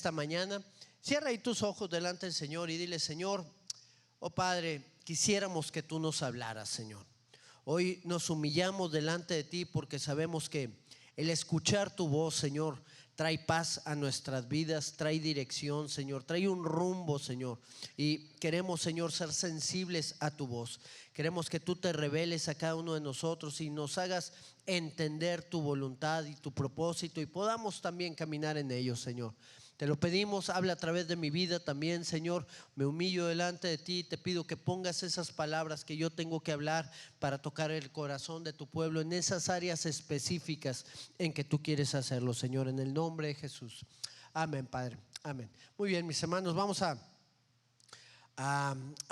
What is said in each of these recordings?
Esta mañana, cierra ahí tus ojos delante del Señor y dile: Señor, oh Padre, quisiéramos que tú nos hablaras, Señor. Hoy nos humillamos delante de ti porque sabemos que el escuchar tu voz, Señor, trae paz a nuestras vidas, trae dirección, Señor, trae un rumbo, Señor. Y queremos, Señor, ser sensibles a tu voz. Queremos que tú te reveles a cada uno de nosotros y nos hagas entender tu voluntad y tu propósito y podamos también caminar en ellos, Señor. Te lo pedimos, habla a través de mi vida también, Señor. Me humillo delante de ti y te pido que pongas esas palabras que yo tengo que hablar para tocar el corazón de tu pueblo en esas áreas específicas en que tú quieres hacerlo, Señor, en el nombre de Jesús. Amén, Padre, amén. Muy bien, mis hermanos, vamos a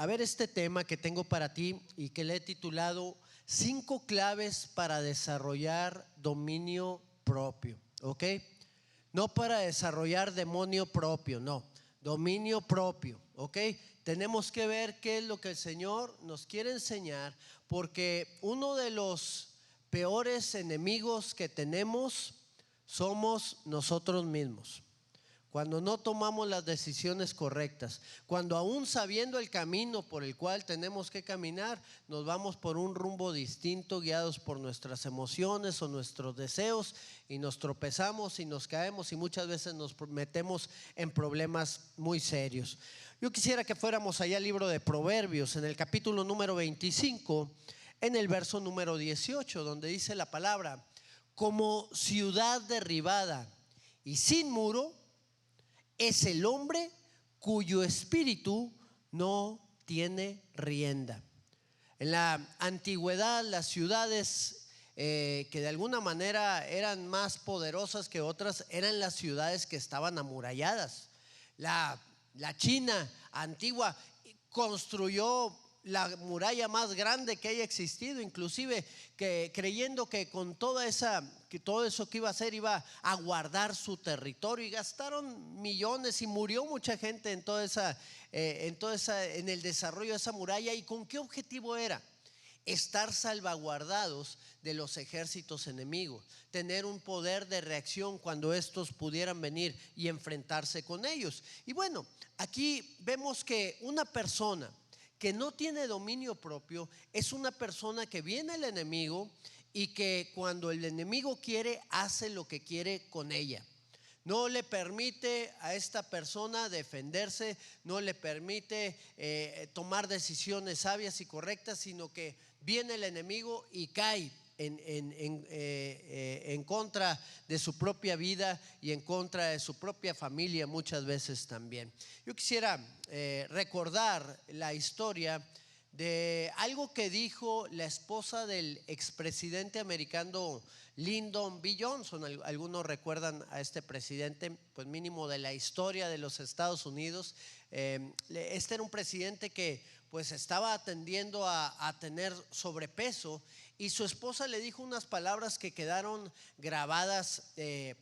ver este tema que tengo para ti y que le he titulado 5 claves para desarrollar dominio propio, ¿ok? No para desarrollar dominio propio, no, dominio propio, ¿ok? Tenemos que ver qué es lo que el Señor nos quiere enseñar, porque uno de los peores enemigos que tenemos somos nosotros mismos. Cuando no tomamos las decisiones correctas, cuando aún sabiendo el camino por el cual tenemos que caminar, nos vamos por un rumbo distinto, guiados por nuestras emociones o nuestros deseos, y nos tropezamos y nos caemos y muchas veces nos metemos en problemas muy serios. Yo quisiera que fuéramos allá al libro de Proverbios, en el capítulo número 25, en el verso número 18, donde dice la palabra: como ciudad derribada y sin muro es el hombre cuyo espíritu no tiene rienda. En la antigüedad, las ciudades que de alguna manera eran más poderosas que otras eran las ciudades que estaban amuralladas. La China antigua construyó la muralla más grande que haya existido, inclusive que creyendo que con todo eso que iba a hacer iba a guardar su territorio, y gastaron millones y murió mucha gente en el desarrollo de esa muralla. ¿Y con qué objetivo era? Estar salvaguardados de los ejércitos enemigos, tener un poder de reacción cuando estos pudieran venir y enfrentarse con ellos. Y bueno, aquí vemos que una persona que no tiene dominio propio es una persona que viene el enemigo y que cuando el enemigo quiere, hace lo que quiere con ella. No le permite a esta persona defenderse, no le permite tomar decisiones sabias y correctas, sino que viene el enemigo y cae en contra de su propia vida y en contra de su propia familia muchas veces también. Yo quisiera recordar la historia de algo que dijo la esposa del expresidente americano Lyndon B. Johnson. Algunos recuerdan a este presidente, pues mínimo de la historia de los Estados Unidos. Este era un presidente que pues estaba tendiendo a tener sobrepeso, y su esposa le dijo unas palabras que quedaron grabadas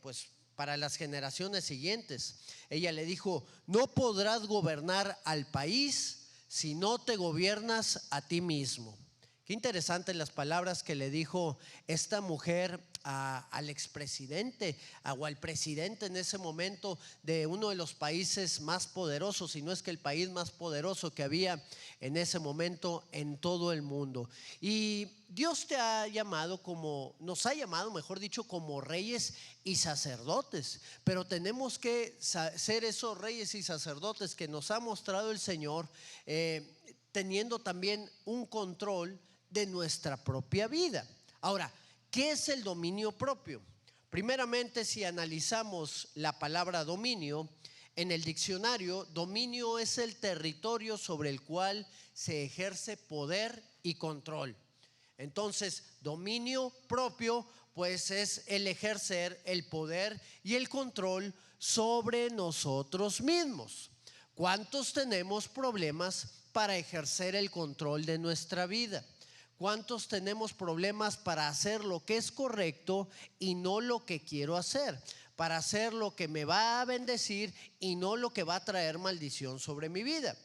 pues para las generaciones siguientes. Ella le dijo: no podrás gobernar al país si no te gobiernas a ti mismo. Qué interesantes las palabras que le dijo esta mujer al expresidente o al presidente en ese momento de uno de los países más poderosos, si no es que el país más poderoso que había en ese momento en todo el mundo. Y Dios te ha llamado nos ha llamado, mejor dicho, como reyes y sacerdotes, pero tenemos que ser esos reyes y sacerdotes que nos ha mostrado el Señor, teniendo también un control de nuestra propia vida. Ahora, ¿qué es el dominio propio? Primeramente, si analizamos la palabra dominio en el diccionario, dominio es el territorio sobre el cual se ejerce poder y control. Entonces, dominio propio pues es el ejercer el poder y el control sobre nosotros mismos. ¿Cuántos tenemos problemas para ejercer el control de nuestra vida? ¿Cuántos tenemos problemas para hacer lo que es correcto y no lo que quiero hacer? Para hacer lo que me va a bendecir y no lo que va a traer maldición sobre mi vida.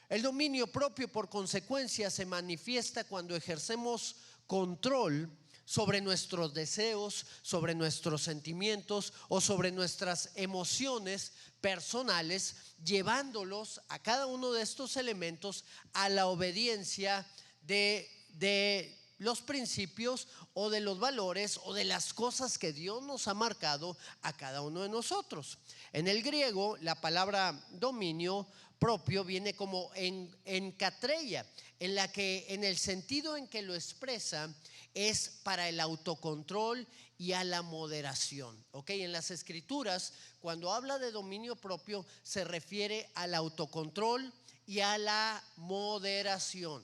El dominio propio, por consecuencia, se manifiesta cuando ejercemos control sobre nuestros deseos, sobre nuestros sentimientos o sobre nuestras emociones personales, llevándolos a cada uno de estos elementos a la obediencia de los principios o de los valores o de las cosas que Dios nos ha marcado a cada uno de nosotros. En el griego, la palabra dominio propio viene como en catreia, en la que en el sentido en que lo expresa es para el autocontrol y a la moderación. En las escrituras, cuando habla de dominio propio, se refiere al autocontrol y a la moderación.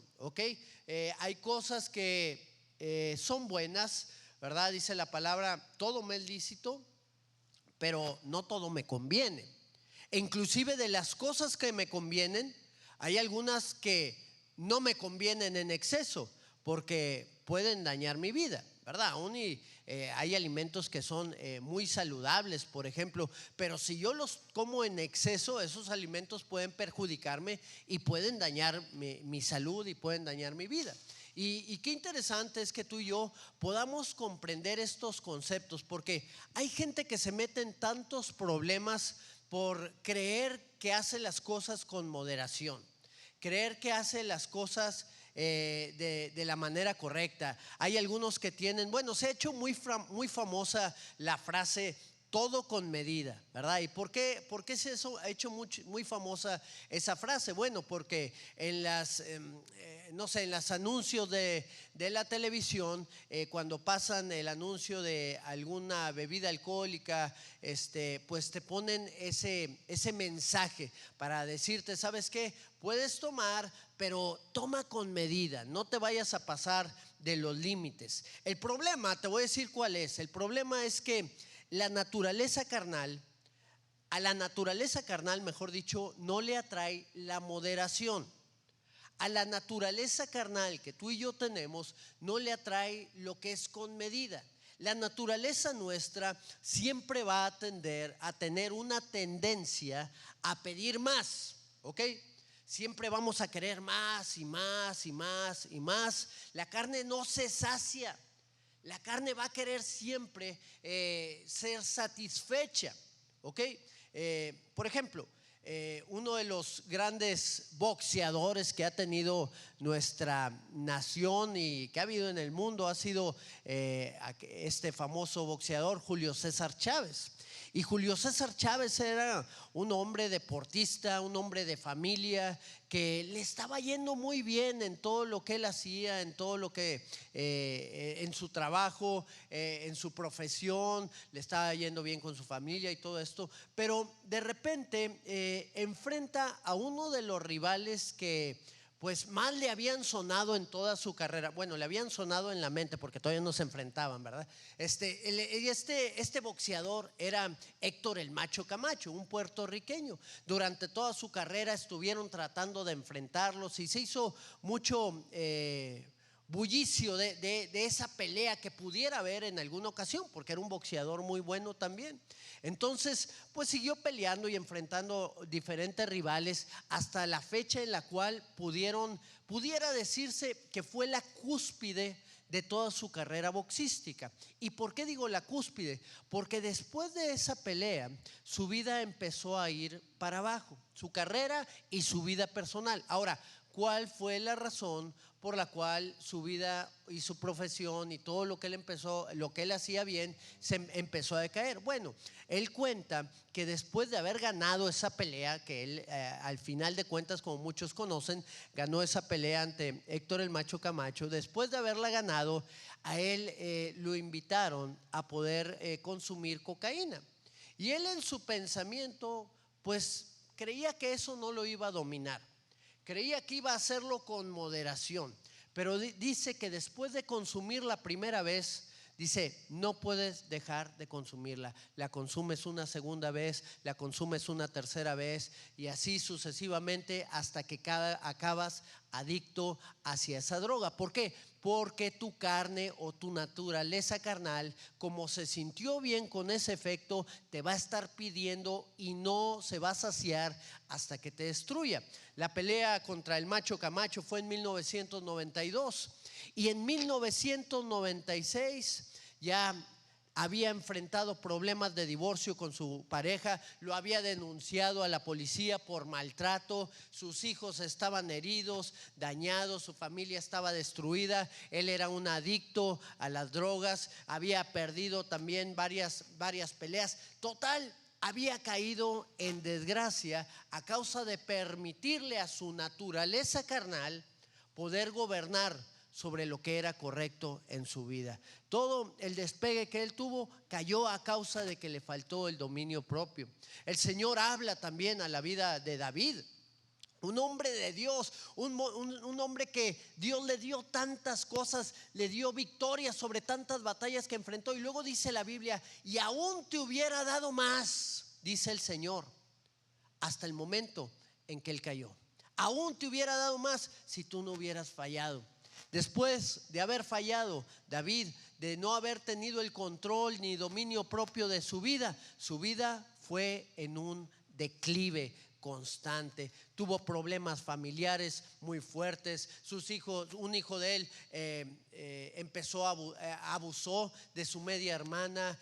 Hay cosas que son buenas, ¿verdad? Dice la palabra, todo me es lícito, pero no todo me conviene. E inclusive de las cosas que me convienen, hay algunas que no me convienen en exceso, porque pueden dañar mi vida, ¿verdad? Aún hay alimentos que son muy saludables, por ejemplo, pero si yo los como en exceso, esos alimentos pueden perjudicarme y pueden dañar mi salud y pueden dañar mi vida. Y qué interesante es que tú y yo podamos comprender estos conceptos, porque hay gente que se mete en tantos problemas por creer que hace las cosas con moderación, creer que hace las cosas de la manera correcta. Hay algunos que tienen, bueno, se ha hecho muy famosa la frase todo con medida, ¿verdad? ¿Y por qué se ha hecho muy famosa esa frase? Bueno, porque en en los anuncios de la televisión, cuando pasan el anuncio de alguna bebida alcohólica, pues te ponen ese mensaje para decirte, ¿sabes qué? Puedes tomar, pero toma con medida, no te vayas a pasar de los límites. El problema, te voy a decir cuál es. El problema es que a la naturaleza carnal, mejor dicho, no le atrae la moderación. A la naturaleza carnal que tú y yo tenemos no le atrae lo que es con medida. La naturaleza nuestra siempre va a tender a tener una tendencia a pedir más, Siempre vamos a querer más y más y más y más. La carne no se sacia. La carne va a querer siempre ser satisfecha, por ejemplo, uno de los grandes boxeadores que ha tenido nuestra nación y que ha habido en el mundo ha sido este famoso boxeador Julio César Chávez. Y Julio César Chávez era un hombre deportista, un hombre de familia que le estaba yendo muy bien en todo lo que él hacía, en todo lo que en su trabajo, en su profesión, le estaba yendo bien con su familia y todo esto. Pero de repente enfrenta a uno de los rivales que pues más le habían sonado en toda su carrera. Bueno, le habían sonado en la mente porque todavía no se enfrentaban, ¿verdad? Este boxeador era Héctor el Macho Camacho, un puertorriqueño. Durante toda su carrera estuvieron tratando de enfrentarlos y se hizo mucho bullicio de esa pelea que pudiera haber en alguna ocasión, porque era un boxeador muy bueno también. Entonces, pues siguió peleando y enfrentando diferentes rivales hasta la fecha en la cual pudiera decirse que fue la cúspide de toda su carrera boxística. ¿Y por qué digo la cúspide? Porque después de esa pelea, su vida empezó a ir para abajo, su carrera y su vida personal. Ahora, ¿cuál fue la razón por la cual su vida y su profesión y todo lo que él hacía bien, se empezó a decaer? Bueno, él cuenta que después de haber ganado esa pelea, que él al final de cuentas, como muchos conocen, ganó esa pelea ante Héctor el Macho Camacho. Después de haberla ganado, a él lo invitaron a poder consumir cocaína. Y él en su pensamiento, pues creía que eso no lo iba a dominar. Creía que iba a hacerlo con moderación, pero dice que después de consumir la primera vez, dice, no puedes dejar de consumirla. La consumes una segunda vez, la consumes una tercera vez y así sucesivamente hasta que acabas adicto hacia esa droga. ¿Por qué? Porque tu carne o tu naturaleza carnal, como se sintió bien con ese efecto, te va a estar pidiendo y no se va a saciar hasta que te destruya. La pelea contra el Macho Camacho fue en 1992 y en 1996 ya había enfrentado problemas de divorcio con su pareja, lo había denunciado a la policía por maltrato, sus hijos estaban heridos, dañados, su familia estaba destruida, él era un adicto a las drogas, había perdido también varias peleas. Total, había caído en desgracia a causa de permitirle a su naturaleza carnal poder gobernar sobre lo que era correcto en su vida. Todo el despegue que él tuvo cayó a causa de que le faltó el dominio propio. El Señor habla también a la vida de David, un hombre de Dios, un hombre que Dios le dio tantas cosas, le dio victoria sobre tantas batallas que enfrentó. Y luego dice la Biblia: y aún te hubiera dado más, dice el Señor, hasta el momento en que él cayó. Aún te hubiera dado más si tú no hubieras fallado. Después de haber fallado, David, de no haber tenido el control ni dominio propio de su vida fue en un declive constante. Tuvo problemas familiares muy fuertes. Sus hijos, un hijo de él abusó de su media hermana.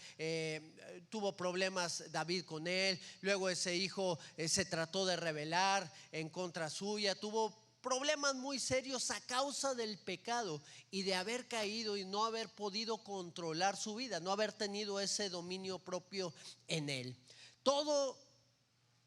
Tuvo problemas David con él. Luego ese hijo se trató de rebelar en contra suya. Tuvo problemas muy serios a causa del pecado y de haber caído y no haber podido controlar su vida, no haber tenido ese dominio propio en él. Todos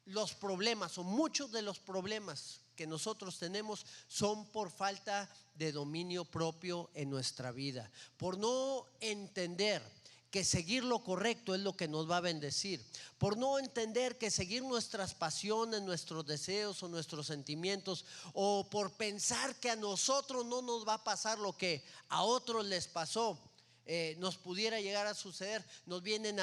los problemas o muchos de los problemas que nosotros tenemos son por falta de dominio propio en nuestra vida, por no entender que seguir lo correcto es lo que nos va a bendecir, por no entender que seguir nuestras pasiones, nuestros deseos o nuestros sentimientos, o por pensar que a nosotros no nos va a pasar lo que a otros les pasó, nos pudiera llegar a suceder. Nos vienen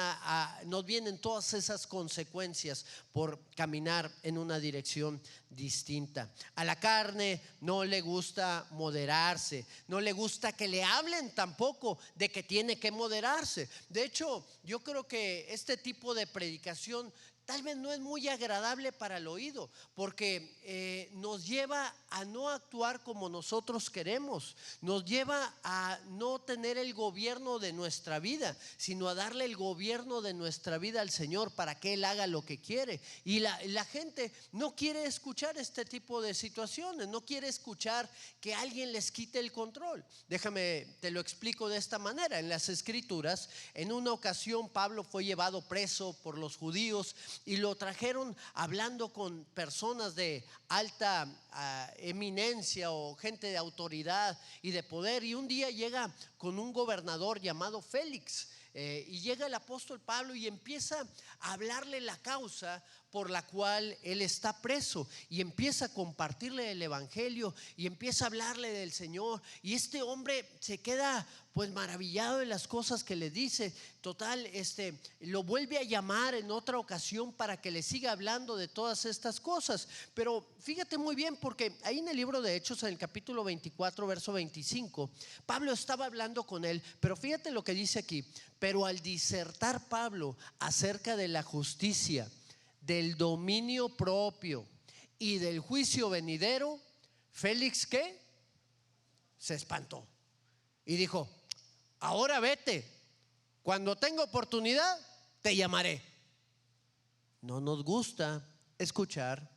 todas esas consecuencias por caminar en una dirección distinta. A la carne no le gusta moderarse, no le gusta que le hablen tampoco de que tiene que moderarse. De hecho, yo creo que este tipo de predicación tal vez no es muy agradable para el oído, porque nos lleva a no actuar como nosotros queremos, nos lleva a no tener el gobierno de nuestra vida, sino a darle el gobierno de nuestra vida al Señor para que Él haga lo que quiere. Y la gente no quiere escuchar este tipo de situaciones, no quiere escuchar que alguien les quite el control. Déjame, te lo explico de esta manera. En las Escrituras, en una ocasión Pablo fue llevado preso por los judíos y lo trajeron hablando con personas de alta eminencia o gente de autoridad y de poder. Y un día llega con un gobernador llamado Félix. Y llega el apóstol Pablo y empieza a hablarle la causa por la cual él está preso, y empieza a compartirle el evangelio y empieza a hablarle del Señor. Y este hombre se queda pues maravillado de las cosas que le dice. Total, lo vuelve a llamar en otra ocasión para que le siga hablando de todas estas cosas. Pero fíjate muy bien, porque ahí en el libro de Hechos, en el capítulo 24, verso 25, Pablo estaba hablando con él, pero fíjate lo que dice aquí: pero al disertar Pablo acerca de la justicia, del dominio propio y del juicio venidero, Félix, ¿qué? Se espantó y dijo: ahora vete, cuando tenga oportunidad te llamaré. No nos gusta escuchar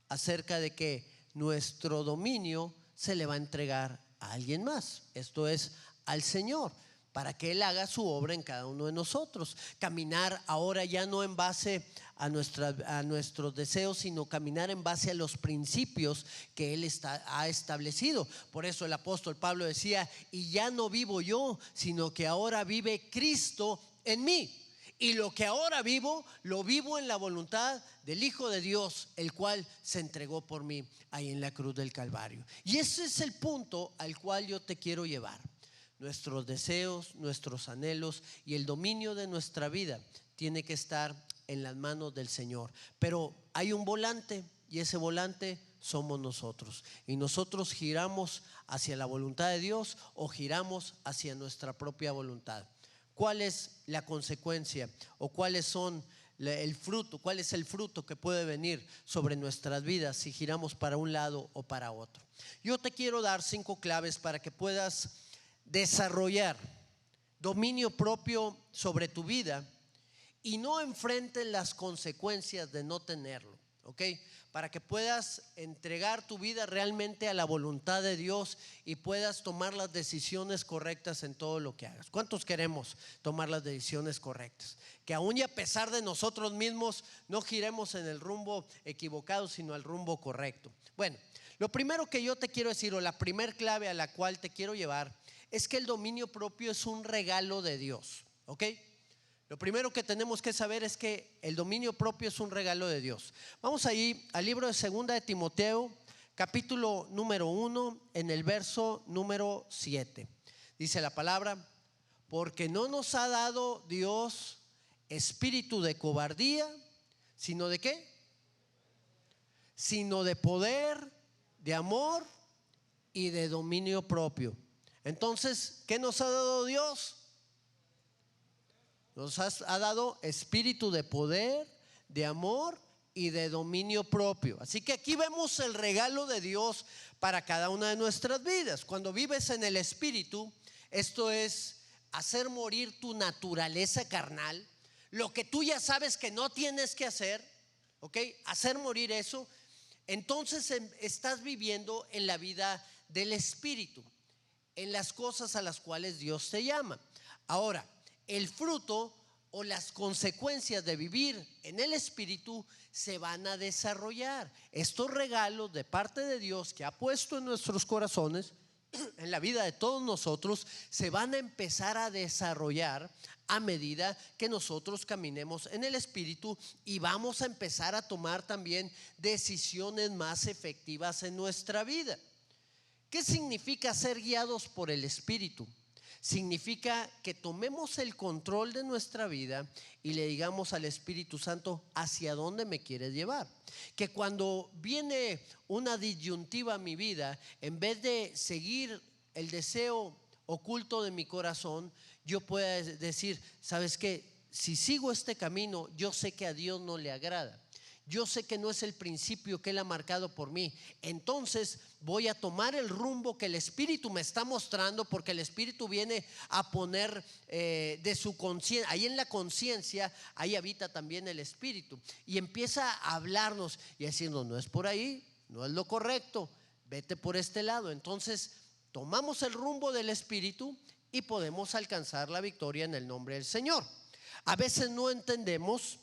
acerca de que nuestro dominio se le va a entregar a alguien más, esto es, al Señor, para que Él haga su obra en cada uno de nosotros. Caminar ahora ya no en base a nuestros deseos, sino caminar en base a los principios que Él ha establecido. Por eso el apóstol Pablo decía: y ya no vivo yo, sino que ahora vive Cristo en mí. Y lo que ahora vivo, lo vivo en la voluntad del Hijo de Dios, el cual se entregó por mí ahí en la cruz del Calvario. Y ese es el punto al cual yo te quiero llevar. Nuestros deseos, nuestros anhelos y el dominio de nuestra vida tiene que estar en las manos del Señor. Pero hay un volante, y ese volante somos nosotros. Y nosotros giramos hacia la voluntad de Dios o giramos hacia nuestra propia voluntad. ¿Cuál es la consecuencia o cuáles son el fruto? ¿Cuál es el fruto que puede venir sobre nuestras vidas si giramos para un lado o para otro? Yo te quiero dar 5 claves para que puedas desarrollar dominio propio sobre tu vida y no enfrentes las consecuencias de no tenerlo, ¿ok? Para que puedas entregar tu vida realmente a la voluntad de Dios y puedas tomar las decisiones correctas en todo lo que hagas. ¿Cuántos queremos tomar las decisiones correctas? Que aún y a pesar de nosotros mismos no giremos en el rumbo equivocado, sino al rumbo correcto. Bueno, lo primero que yo te quiero decir, o la primer clave a la cual te quiero llevar, es que el dominio propio es un regalo de Dios, ¿ok? Lo primero que tenemos que saber es que el dominio propio es un regalo de Dios. Vamos ahí al libro de 2 de Timoteo, capítulo número 1, en el verso número 7. Dice la palabra: porque no nos ha dado Dios espíritu de cobardía, sino de ¿qué? Sino de poder, de amor y de dominio propio. Entonces, ¿qué nos ha dado Dios? Nos ha dado espíritu de poder, de amor y de dominio propio. Así que aquí vemos el regalo de Dios para cada una de nuestras vidas. Cuando vives en el espíritu, esto es hacer morir tu naturaleza carnal, lo que tú ya sabes que no tienes que hacer, ¿ok? Hacer morir eso. Entonces estás viviendo en la vida del espíritu, en las cosas a las cuales Dios te llama. Ahora, el fruto o las consecuencias de vivir en el espíritu se van a desarrollar. Estos regalos de parte de Dios que ha puesto en nuestros corazones, en la vida de todos nosotros, se van a empezar a desarrollar a medida que nosotros caminemos en el espíritu y vamos a empezar a tomar también decisiones más efectivas en nuestra vida. ¿Qué significa ser guiados por el espíritu? Significa que tomemos el control de nuestra vida y le digamos al Espíritu Santo: ¿hacia dónde me quieres llevar? Que cuando viene una disyuntiva a mi vida, en vez de seguir el deseo oculto de mi corazón, yo pueda decir: ¿sabes qué? Si sigo este camino, yo sé que a Dios no le agrada. Yo sé que no es el principio que Él ha marcado por mí. Entonces voy a tomar el rumbo que el Espíritu me está mostrando, porque el Espíritu viene a poner de su conciencia. Ahí en la conciencia, ahí habita también el Espíritu. Y empieza a hablarnos y a decirnos: no es por ahí, no es lo correcto, vete por este lado. Entonces tomamos el rumbo del Espíritu y podemos alcanzar la victoria en el nombre del Señor. A veces no entendemos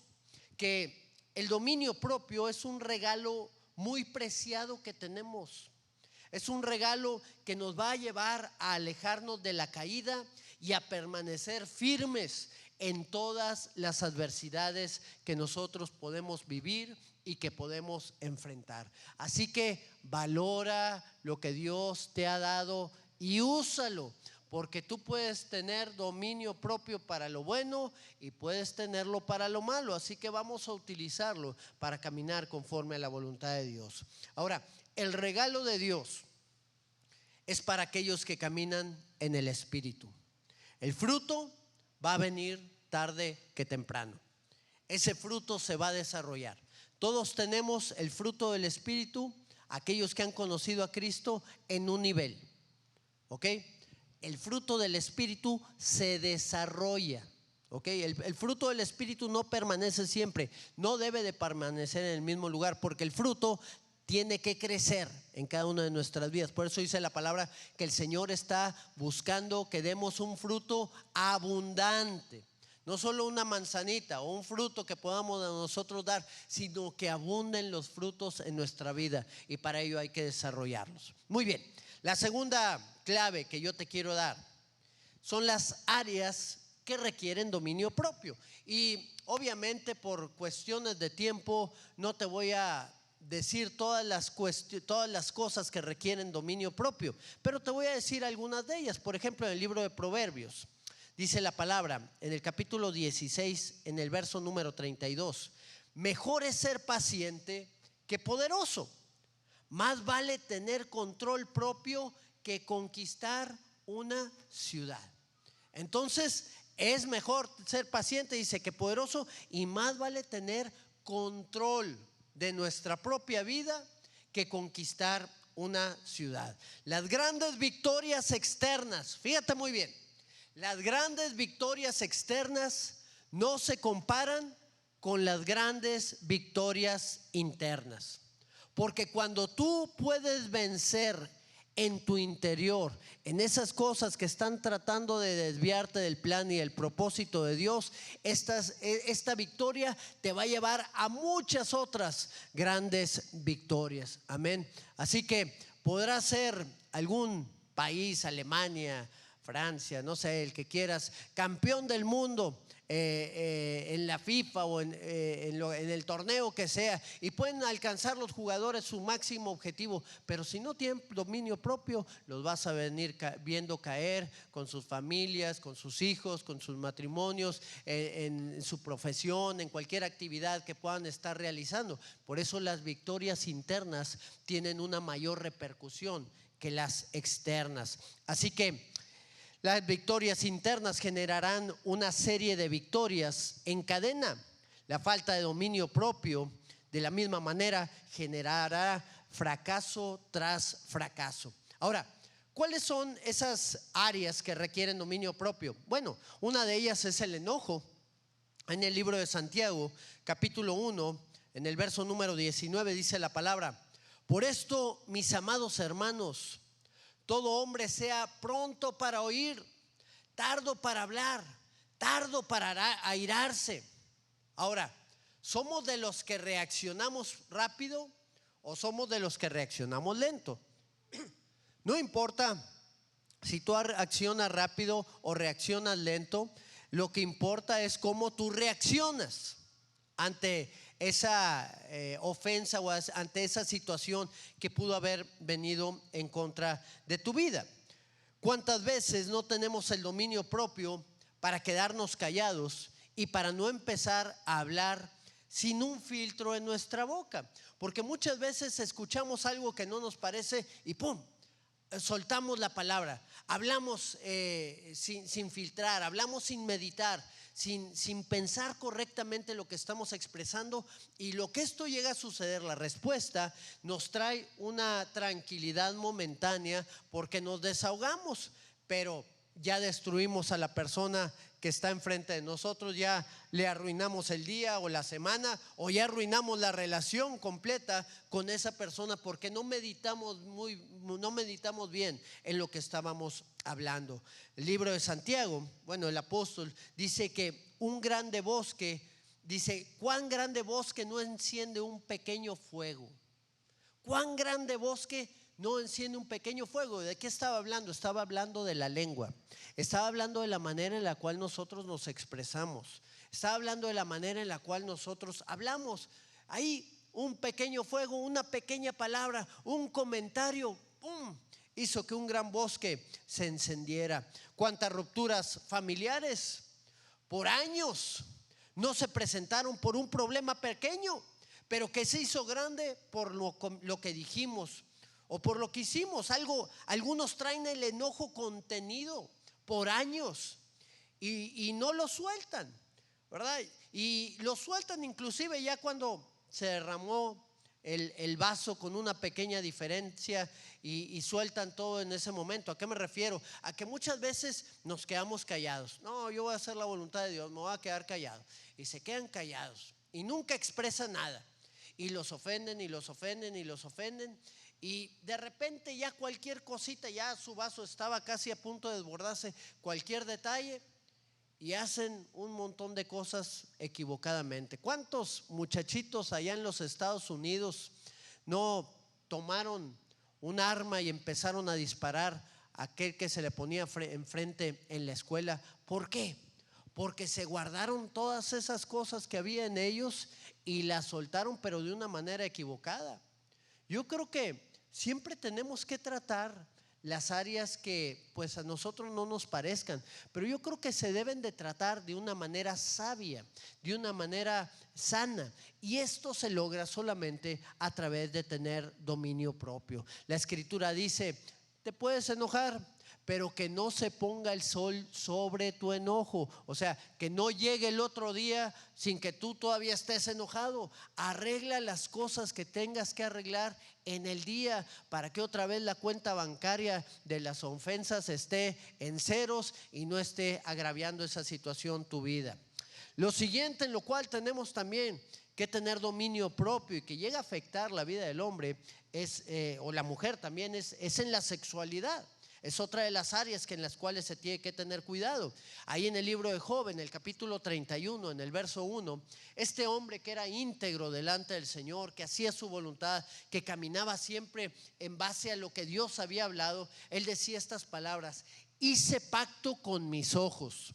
que el dominio propio es un regalo muy preciado que tenemos. Es un regalo que nos va a llevar a alejarnos de la caída y a permanecer firmes en todas las adversidades que nosotros podemos vivir y que podemos enfrentar. Así que valora lo que Dios te ha dado y úsalo, porque tú puedes tener dominio propio para lo bueno y puedes tenerlo para lo malo. Así que vamos a utilizarlo para caminar conforme a la voluntad de Dios. Ahora, el regalo de Dios es para aquellos que caminan en el Espíritu. El fruto va a venir tarde que temprano. Ese fruto se va a desarrollar. Todos tenemos el fruto del Espíritu, aquellos que han conocido a Cristo, en un nivel, ¿ok? El fruto del Espíritu se desarrolla, ¿ok? El fruto del Espíritu no permanece siempre, no debe de permanecer en el mismo lugar, porque el fruto tiene que crecer en cada una de nuestras vidas. Por eso dice la palabra que el Señor está buscando que demos un fruto abundante. No solo una manzanita o un fruto que podamos nosotros dar, sino que abunden los frutos en nuestra vida, y para ello hay que desarrollarlos. Muy bien, la segunda clave que yo te quiero dar son las áreas que requieren dominio propio. Y obviamente por cuestiones de tiempo no te voy a decir todas las cosas que requieren dominio propio, pero te voy a decir algunas de ellas. Por ejemplo, en el libro de Proverbios dice la palabra, en el capítulo 16, en el verso número 32: mejor es ser paciente que poderoso. Más vale tener control propio que conquistar una ciudad. Entonces es mejor ser paciente, dice, que poderoso, y más vale tener control de nuestra propia vida que conquistar una ciudad. Las grandes victorias externas, fíjate muy bien, las grandes victorias externas no se comparan con las grandes victorias internas. Porque cuando tú puedes vencer en tu interior, en esas cosas que están tratando de desviarte del plan y el propósito de Dios, esta victoria te va a llevar a muchas otras grandes victorias. Amén. Así que podrá ser algún país, Alemania, Francia, no sé, el que quieras, campeón del mundo en la FIFA o en el torneo que sea, y pueden alcanzar los jugadores su máximo objetivo, pero si no tienen dominio propio, los vas a venir viendo caer con sus familias, con sus hijos, con sus matrimonios, en su profesión, en cualquier actividad que puedan estar realizando. Por eso las victorias internas tienen una mayor repercusión que las externas. Así que las victorias internas generarán una serie de victorias en cadena. La falta de dominio propio, de la misma manera, generará fracaso tras fracaso. Ahora, ¿cuáles son esas áreas que requieren dominio propio? Bueno, una de ellas es el enojo. En el libro de Santiago, capítulo 1, en el verso número 19, dice la palabra: por esto, mis amados hermanos, todo hombre sea pronto para oír, tardo para hablar, tardo para airarse. Ahora, ¿somos de los que reaccionamos rápido o somos de los que reaccionamos lento? No importa si tú reaccionas rápido o reaccionas lento, lo que importa es cómo tú reaccionas ante esa ofensa o ante esa situación que pudo haber venido en contra de tu vida. ¿Cuántas veces no tenemos el dominio propio para quedarnos callados y para no empezar a hablar sin un filtro en nuestra boca? Porque muchas veces escuchamos algo que no nos parece y ¡pum!, soltamos la palabra. Hablamos sin filtrar, hablamos sin meditar, sin pensar correctamente lo que estamos expresando, y lo que esto llega a suceder, la respuesta nos trae una tranquilidad momentánea porque nos desahogamos, pero ya destruimos a la persona que está enfrente de nosotros, ya le arruinamos el día o la semana, o ya arruinamos la relación completa con esa persona porque no meditamos bien en lo que estábamos hablando. El libro de Santiago, bueno, el apóstol dice que un grande bosque, dice, ¿cuán grande bosque no enciende un pequeño fuego? ¿Cuán grande bosque no enciende un pequeño fuego? ¿De qué estaba hablando? Estaba hablando de la lengua. Estaba hablando de la manera en la cual nosotros nos expresamos. Estaba hablando de la manera en la cual nosotros hablamos. Ahí un pequeño fuego, una pequeña palabra, un comentario, ¡pum!, hizo que un gran bosque se encendiera. ¿Cuántas rupturas familiares por años no se presentaron por un problema pequeño, pero que se hizo grande por lo que dijimos o por lo que hicimos? Algunos traen el enojo contenido por años y no lo sueltan, ¿verdad? Y lo sueltan inclusive ya cuando se derramó el vaso con una pequeña diferencia, y sueltan todo en ese momento. ¿A qué me refiero? A que muchas veces nos quedamos callados. No, yo voy a hacer la voluntad de Dios, me voy a quedar callado. Y se quedan callados y nunca expresan nada, y los ofenden y los ofenden y los ofenden, y de repente ya cualquier cosita, ya su vaso estaba casi a punto de desbordarse, cualquier detalle, y hacen un montón de cosas equivocadamente. ¿Cuántos muchachitos allá en los Estados Unidos no tomaron un arma y empezaron a disparar a aquel que se le ponía enfrente en la escuela? ¿Por qué? Porque se guardaron todas esas cosas que había en ellos y las soltaron, pero de una manera equivocada. Yo creo que siempre tenemos que tratar las áreas que pues a nosotros no nos parezcan, pero yo creo que se deben de tratar de una manera sabia, de una manera sana, y esto se logra solamente a través de tener dominio propio. La escritura dice: te puedes enojar, pero que no se ponga el sol sobre tu enojo. O sea, que no llegue el otro día sin que tú todavía estés enojado. Arregla las cosas que tengas que arreglar en el día, para que otra vez la cuenta bancaria de las ofensas esté en ceros y no esté agraviando esa situación tu vida. Lo siguiente en lo cual tenemos también que tener dominio propio y que llega a afectar la vida del hombre es, o la mujer también, es en la sexualidad. Es otra de las áreas en las cuales se tiene que tener cuidado. Ahí en el libro de Job, en el capítulo 31, en el verso 1, este hombre que era íntegro delante del Señor, que hacía su voluntad, que caminaba siempre en base a lo que Dios había hablado, él decía estas palabras: hice pacto con mis ojos.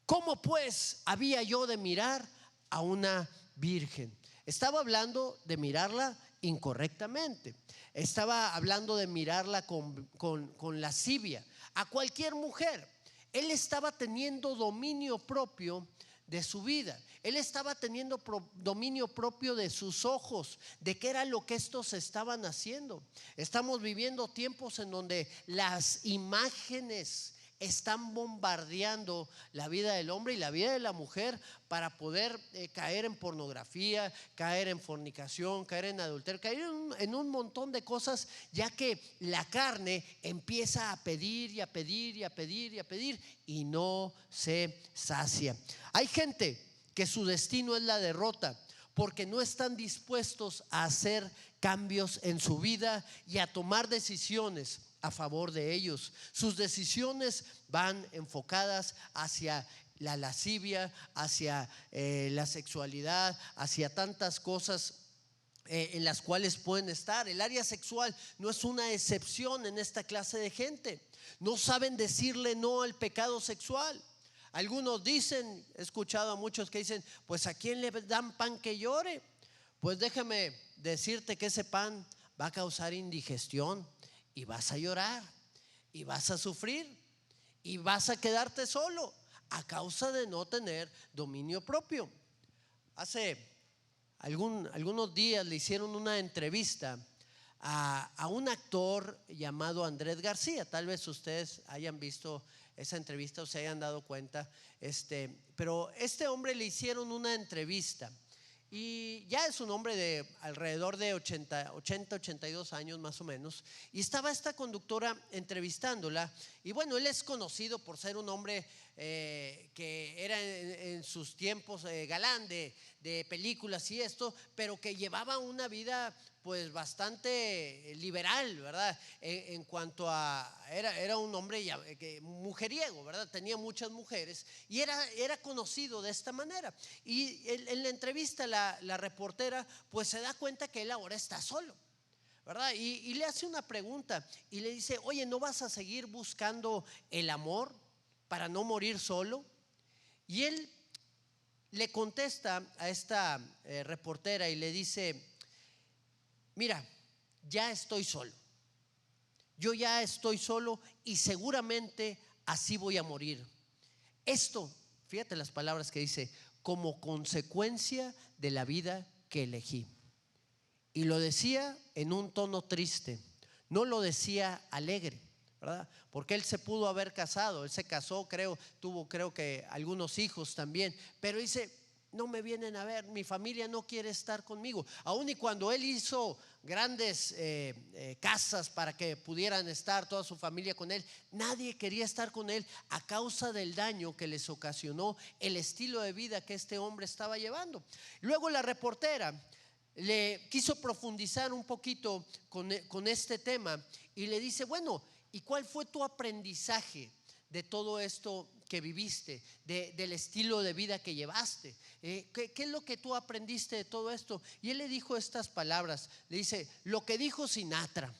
¿Cómo pues había yo de mirar a una virgen? Estaba hablando de mirarla incorrectamente. Estaba hablando de mirarla con lascivia a cualquier mujer. Él estaba teniendo dominio propio de su vida. Él estaba teniendo dominio propio de sus ojos, de qué era lo que estos estaban haciendo. Estamos viviendo tiempos en donde las imágenes están bombardeando la vida del hombre y la vida de la mujer para poder caer en pornografía, caer en fornicación, caer en adulterio, caer en un montón de cosas, ya que la carne empieza a pedir y a pedir y a pedir y a pedir y no se sacia. Hay gente que su destino es la derrota porque no están dispuestos a hacer cambios en su vida y a tomar decisiones a favor de ellos. Sus decisiones van enfocadas hacia la lascivia, hacia la sexualidad, hacia tantas cosas en las cuales pueden estar. El área sexual no es una excepción en esta clase de gente. No saben decirle no al pecado sexual. Algunos dicen, he escuchado a muchos que dicen: pues ¿a quién le dan pan que llore? Pues déjame decirte que ese pan va a causar indigestión y vas a llorar y vas a sufrir y vas a quedarte solo a causa de no tener dominio propio. Hace algunos días le hicieron una entrevista a un actor llamado Andrés García. Tal vez ustedes hayan visto esa entrevista o se hayan dado cuenta, pero este hombre le hicieron una entrevista y ya es un hombre de alrededor de 82 años más o menos, y estaba esta conductora entrevistándola. Y bueno, él es conocido por ser un hombre que era en sus tiempos galán de películas y esto, pero que llevaba una vida pues bastante liberal, ¿verdad? En cuanto a, era un hombre mujeriego, ¿verdad? Tenía muchas mujeres y era conocido de esta manera. Y en la entrevista la reportera pues se da cuenta que él ahora está solo, ¿verdad? Y le hace una pregunta y le dice: oye, ¿no vas a seguir buscando el amor para no morir solo? Y él le contesta a esta reportera y le dice: mira, ya estoy solo. Yo ya estoy solo y seguramente así voy a morir. Esto, fíjate las palabras que dice: como consecuencia de la vida que elegí. Y lo decía en un tono triste, no lo decía alegre, ¿verdad? Porque él se pudo haber casado, él se casó, tuvo que algunos hijos también, pero dice: no me vienen a ver, mi familia no quiere estar conmigo. Aun y cuando él hizo grandes casas para que pudieran estar toda su familia con él, nadie quería estar con él a causa del daño que les ocasionó el estilo de vida que este hombre estaba llevando. Luego la reportera le quiso profundizar un poquito con este tema y le dice: bueno, ¿y cuál fue tu aprendizaje de todo esto que viviste, del estilo de vida que llevaste? ¿Qué es lo que tú aprendiste de todo esto? Y él le dijo estas palabras, le dice lo que dijo Sinatra,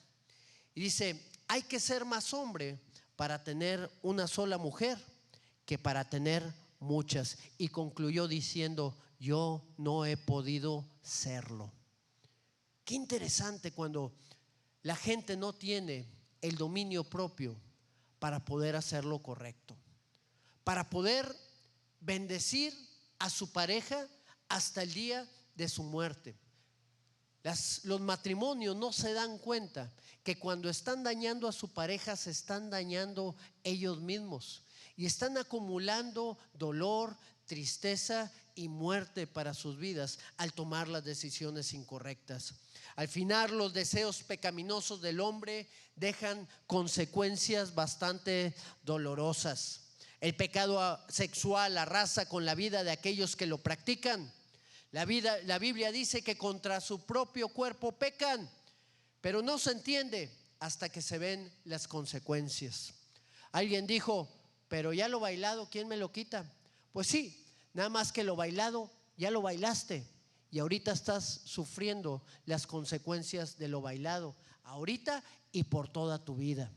y dice: hay que ser más hombre para tener una sola mujer que para tener muchas. Y concluyó diciendo: yo no he podido serlo. Qué interesante cuando la gente no tiene el dominio propio para poder hacer lo correcto, para poder bendecir a su pareja hasta el día de su muerte. Los matrimonios no se dan cuenta que cuando están dañando a su pareja se están dañando ellos mismos y están acumulando dolor, tristeza y muerte para sus vidas al tomar las decisiones incorrectas. Al final, los deseos pecaminosos del hombre dejan consecuencias bastante dolorosas. El pecado sexual arrasa con la vida de aquellos que lo practican. La Biblia dice que contra su propio cuerpo pecan, pero no se entiende hasta que se ven las consecuencias. Alguien dijo: pero ya lo bailado, ¿quién me lo quita? Pues sí, nada más que lo bailado, ya lo bailaste y ahorita estás sufriendo las consecuencias de lo bailado, ahorita y por toda tu vida.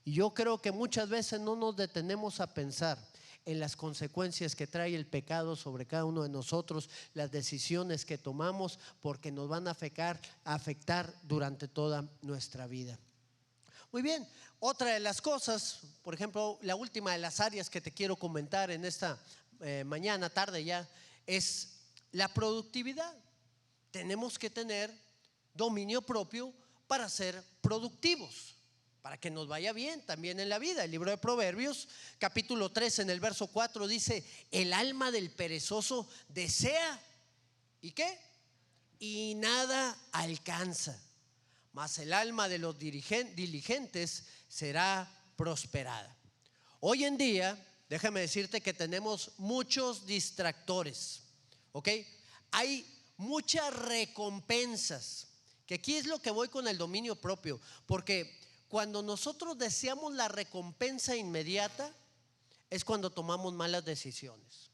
Y yo creo que muchas veces no nos detenemos a pensar en las consecuencias que trae el pecado sobre cada uno de nosotros, las decisiones que tomamos, porque nos van a afectar durante toda nuestra vida. Muy bien, otra de las cosas, por ejemplo, la última de las áreas que te quiero comentar en esta mañana, tarde ya, es la productividad. Tenemos que tener dominio propio para ser productivos, para que nos vaya bien también en la vida. El libro de Proverbios, capítulo 3, en el verso 4 dice: el alma del perezoso desea, ¿y qué? Y nada alcanza, mas el alma de los diligentes será prosperada. Hoy en día, déjame decirte que tenemos muchos distractores, ¿ok? Hay muchas recompensas, que aquí es lo que voy con el dominio propio, porque cuando nosotros deseamos la recompensa inmediata es cuando tomamos malas decisiones.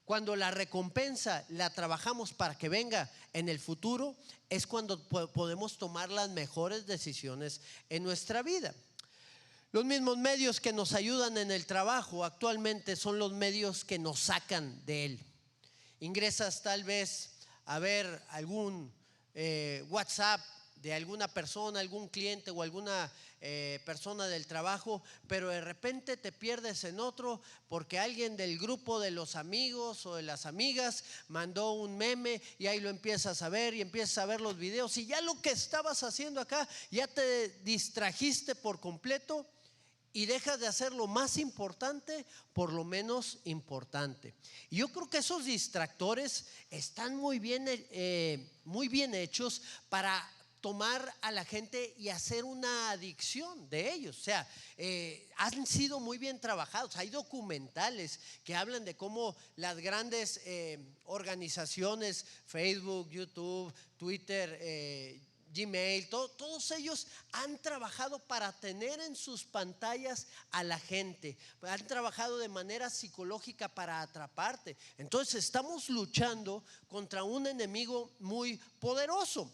Cuando la recompensa la trabajamos para que venga en el futuro es cuando podemos tomar las mejores decisiones en nuestra vida. Los mismos medios que nos ayudan en el trabajo actualmente son los medios que nos sacan de él. Ingresas tal vez a ver algún WhatsApp de alguna persona, algún cliente o alguna persona del trabajo, pero de repente te pierdes en otro porque alguien del grupo de los amigos o de las amigas mandó un meme y ahí lo empiezas a ver y empiezas a ver los videos y ya lo que estabas haciendo acá ya te distrajiste por completo y dejas de hacer lo más importante por lo menos importante. Y yo creo que esos distractores están muy bien hechos para tomar a la gente y hacer una adicción de ellos. O sea, han sido muy bien trabajados. Hay documentales que hablan de cómo las grandes organizaciones, Facebook, YouTube, Twitter, Gmail, todos ellos han trabajado para tener en sus pantallas a la gente, han trabajado de manera psicológica para atraparte. Entonces estamos luchando contra un enemigo muy poderoso.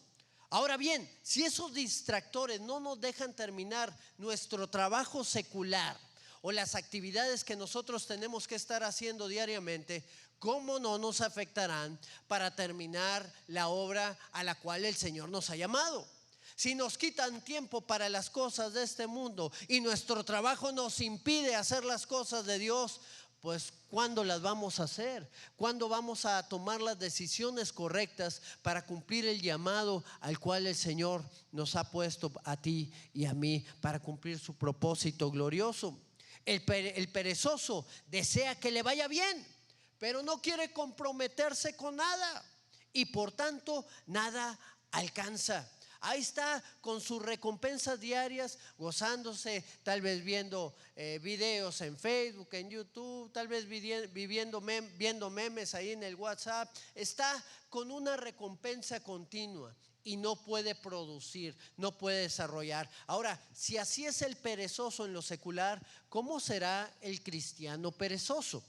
Ahora bien, si esos distractores no nos dejan terminar nuestro trabajo secular o las actividades que nosotros tenemos que estar haciendo diariamente, ¿cómo no nos afectarán para terminar la obra a la cual el Señor nos ha llamado? Si nos quitan tiempo para las cosas de este mundo y nuestro trabajo nos impide hacer las cosas de Dios, pues ¿cuándo las vamos a hacer? ¿Cuándo vamos a tomar las decisiones correctas para cumplir el llamado al cual el Señor nos ha puesto a ti y a mí para cumplir su propósito glorioso? El perezoso desea que le vaya bien, pero no quiere comprometerse con nada y por tanto nada alcanza. Ahí está con sus recompensas diarias, gozándose, tal vez viendo videos en Facebook, en YouTube, tal vez viendo memes ahí en el WhatsApp. Está con una recompensa continua y no puede producir, no puede desarrollar. Ahora, si así es el perezoso en lo secular, ¿cómo será el cristiano perezoso?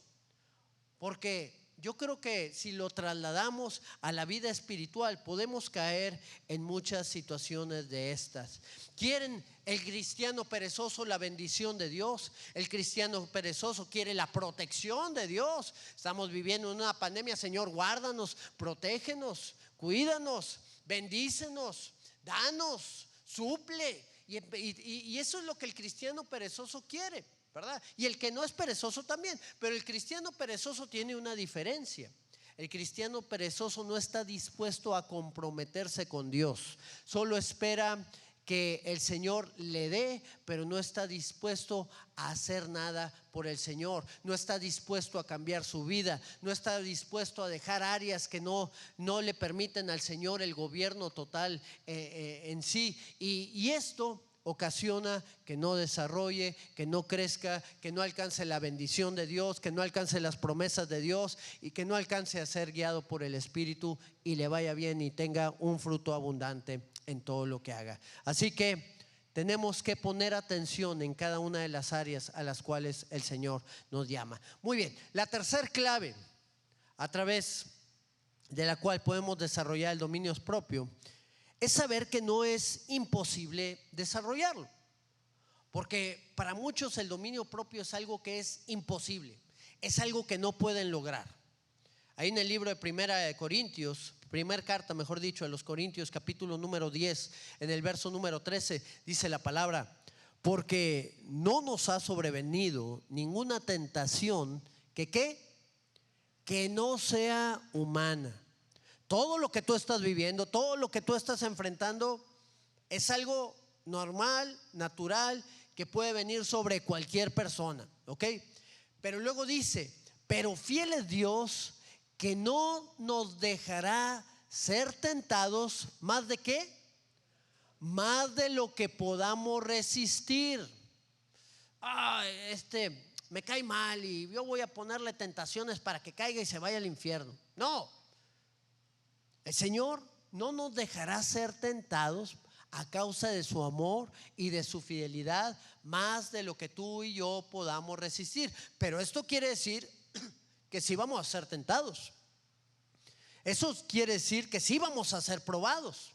Porque yo creo que si lo trasladamos a la vida espiritual podemos caer en muchas situaciones de estas. ¿Quieren el cristiano perezoso la bendición de Dios? El cristiano perezoso quiere la protección de Dios. Estamos viviendo en una pandemia. Señor, guárdanos, protégenos, cuídanos, bendícenos, danos, suple. Y eso es lo que el cristiano perezoso quiere, ¿verdad? Y el que no es perezoso también. Pero el cristiano perezoso tiene una diferencia. El cristiano perezoso no está dispuesto a comprometerse con Dios. Solo espera que el Señor le dé, pero no está dispuesto a hacer nada por el Señor. No está dispuesto a cambiar su vida. No está dispuesto a dejar áreas que no le permiten al Señor el gobierno total en sí. Y esto ocasiona que no desarrolle, que no crezca, que no alcance la bendición de Dios, que no alcance las promesas de Dios y que no alcance a ser guiado por el Espíritu y le vaya bien y tenga un fruto abundante en todo lo que haga. Así que tenemos que poner atención en cada una de las áreas a las cuales el Señor nos llama. Muy bien, la tercer clave a través de la cual podemos desarrollar el dominio propio es saber que no es imposible desarrollarlo, porque para muchos el dominio propio es algo que es imposible, es algo que no pueden lograr. Ahí en el libro de Primera de Corintios, primera carta, mejor dicho, a los Corintios, capítulo número 10, en el verso número 13, dice la palabra: porque no nos ha sobrevenido ninguna tentación que no sea humana. Todo lo que tú estás viviendo, todo lo que tú estás enfrentando es algo normal, natural, que puede venir sobre cualquier persona, ¿ok? Pero luego dice: pero fiel es Dios, que no nos dejará ser tentados más de ¿qué? Más de lo que podamos resistir. Me cae mal y yo voy a ponerle tentaciones para que caiga y se vaya al infierno. No. El Señor no nos dejará ser tentados a causa de su amor y de su fidelidad más de lo que tú y yo podamos resistir. Pero esto quiere decir que sí vamos a ser tentados. Eso quiere decir que sí vamos a ser probados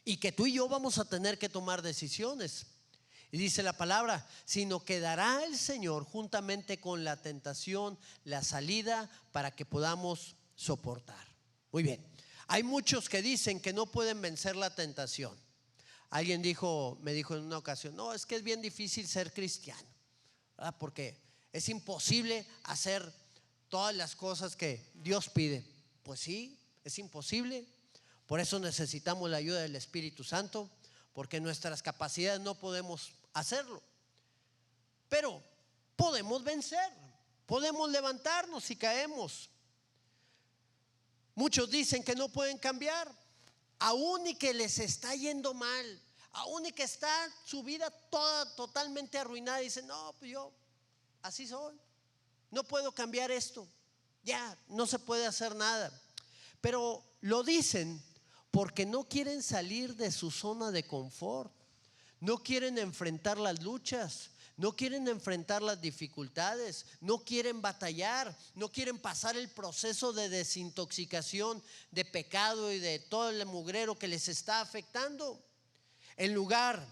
y que tú y yo vamos a tener que tomar decisiones. Y dice la palabra: sino que dará el Señor juntamente con la tentación la salida para que podamos soportar. Muy bien. Hay muchos que dicen que no pueden vencer la tentación. Alguien me dijo en una ocasión: no, es que es bien difícil ser cristiano, ¿verdad? Porque es imposible hacer todas las cosas que Dios pide. Pues sí, es imposible. Por eso necesitamos la ayuda del Espíritu Santo, porque nuestras capacidades no podemos hacerlo. Pero podemos vencer, podemos levantarnos si caemos. Muchos dicen que no pueden cambiar, aún y que les está yendo mal, aún y que está su vida toda totalmente arruinada. Dicen: no, pues yo así soy, no puedo cambiar esto, ya no se puede hacer nada. Pero lo dicen porque no quieren salir de su zona de confort, no quieren enfrentar las luchas, no quieren enfrentar las dificultades, no quieren batallar, no quieren pasar el proceso de desintoxicación de pecado y de todo el mugrero que les está afectando. El lugar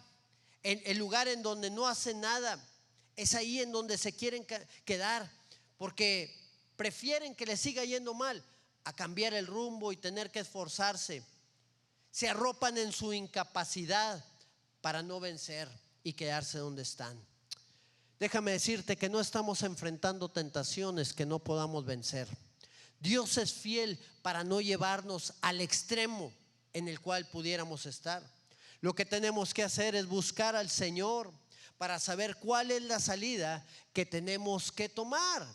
en donde no hacen nada, es ahí en donde se quieren quedar, porque prefieren que les siga yendo mal a cambiar el rumbo y tener que esforzarse. Se arropan en su incapacidad para no vencer y quedarse donde están. Déjame decirte que no estamos enfrentando tentaciones que no podamos vencer. Dios es fiel para no llevarnos al extremo en el cual pudiéramos estar. Lo que tenemos que hacer es buscar al Señor para saber cuál es la salida que tenemos que tomar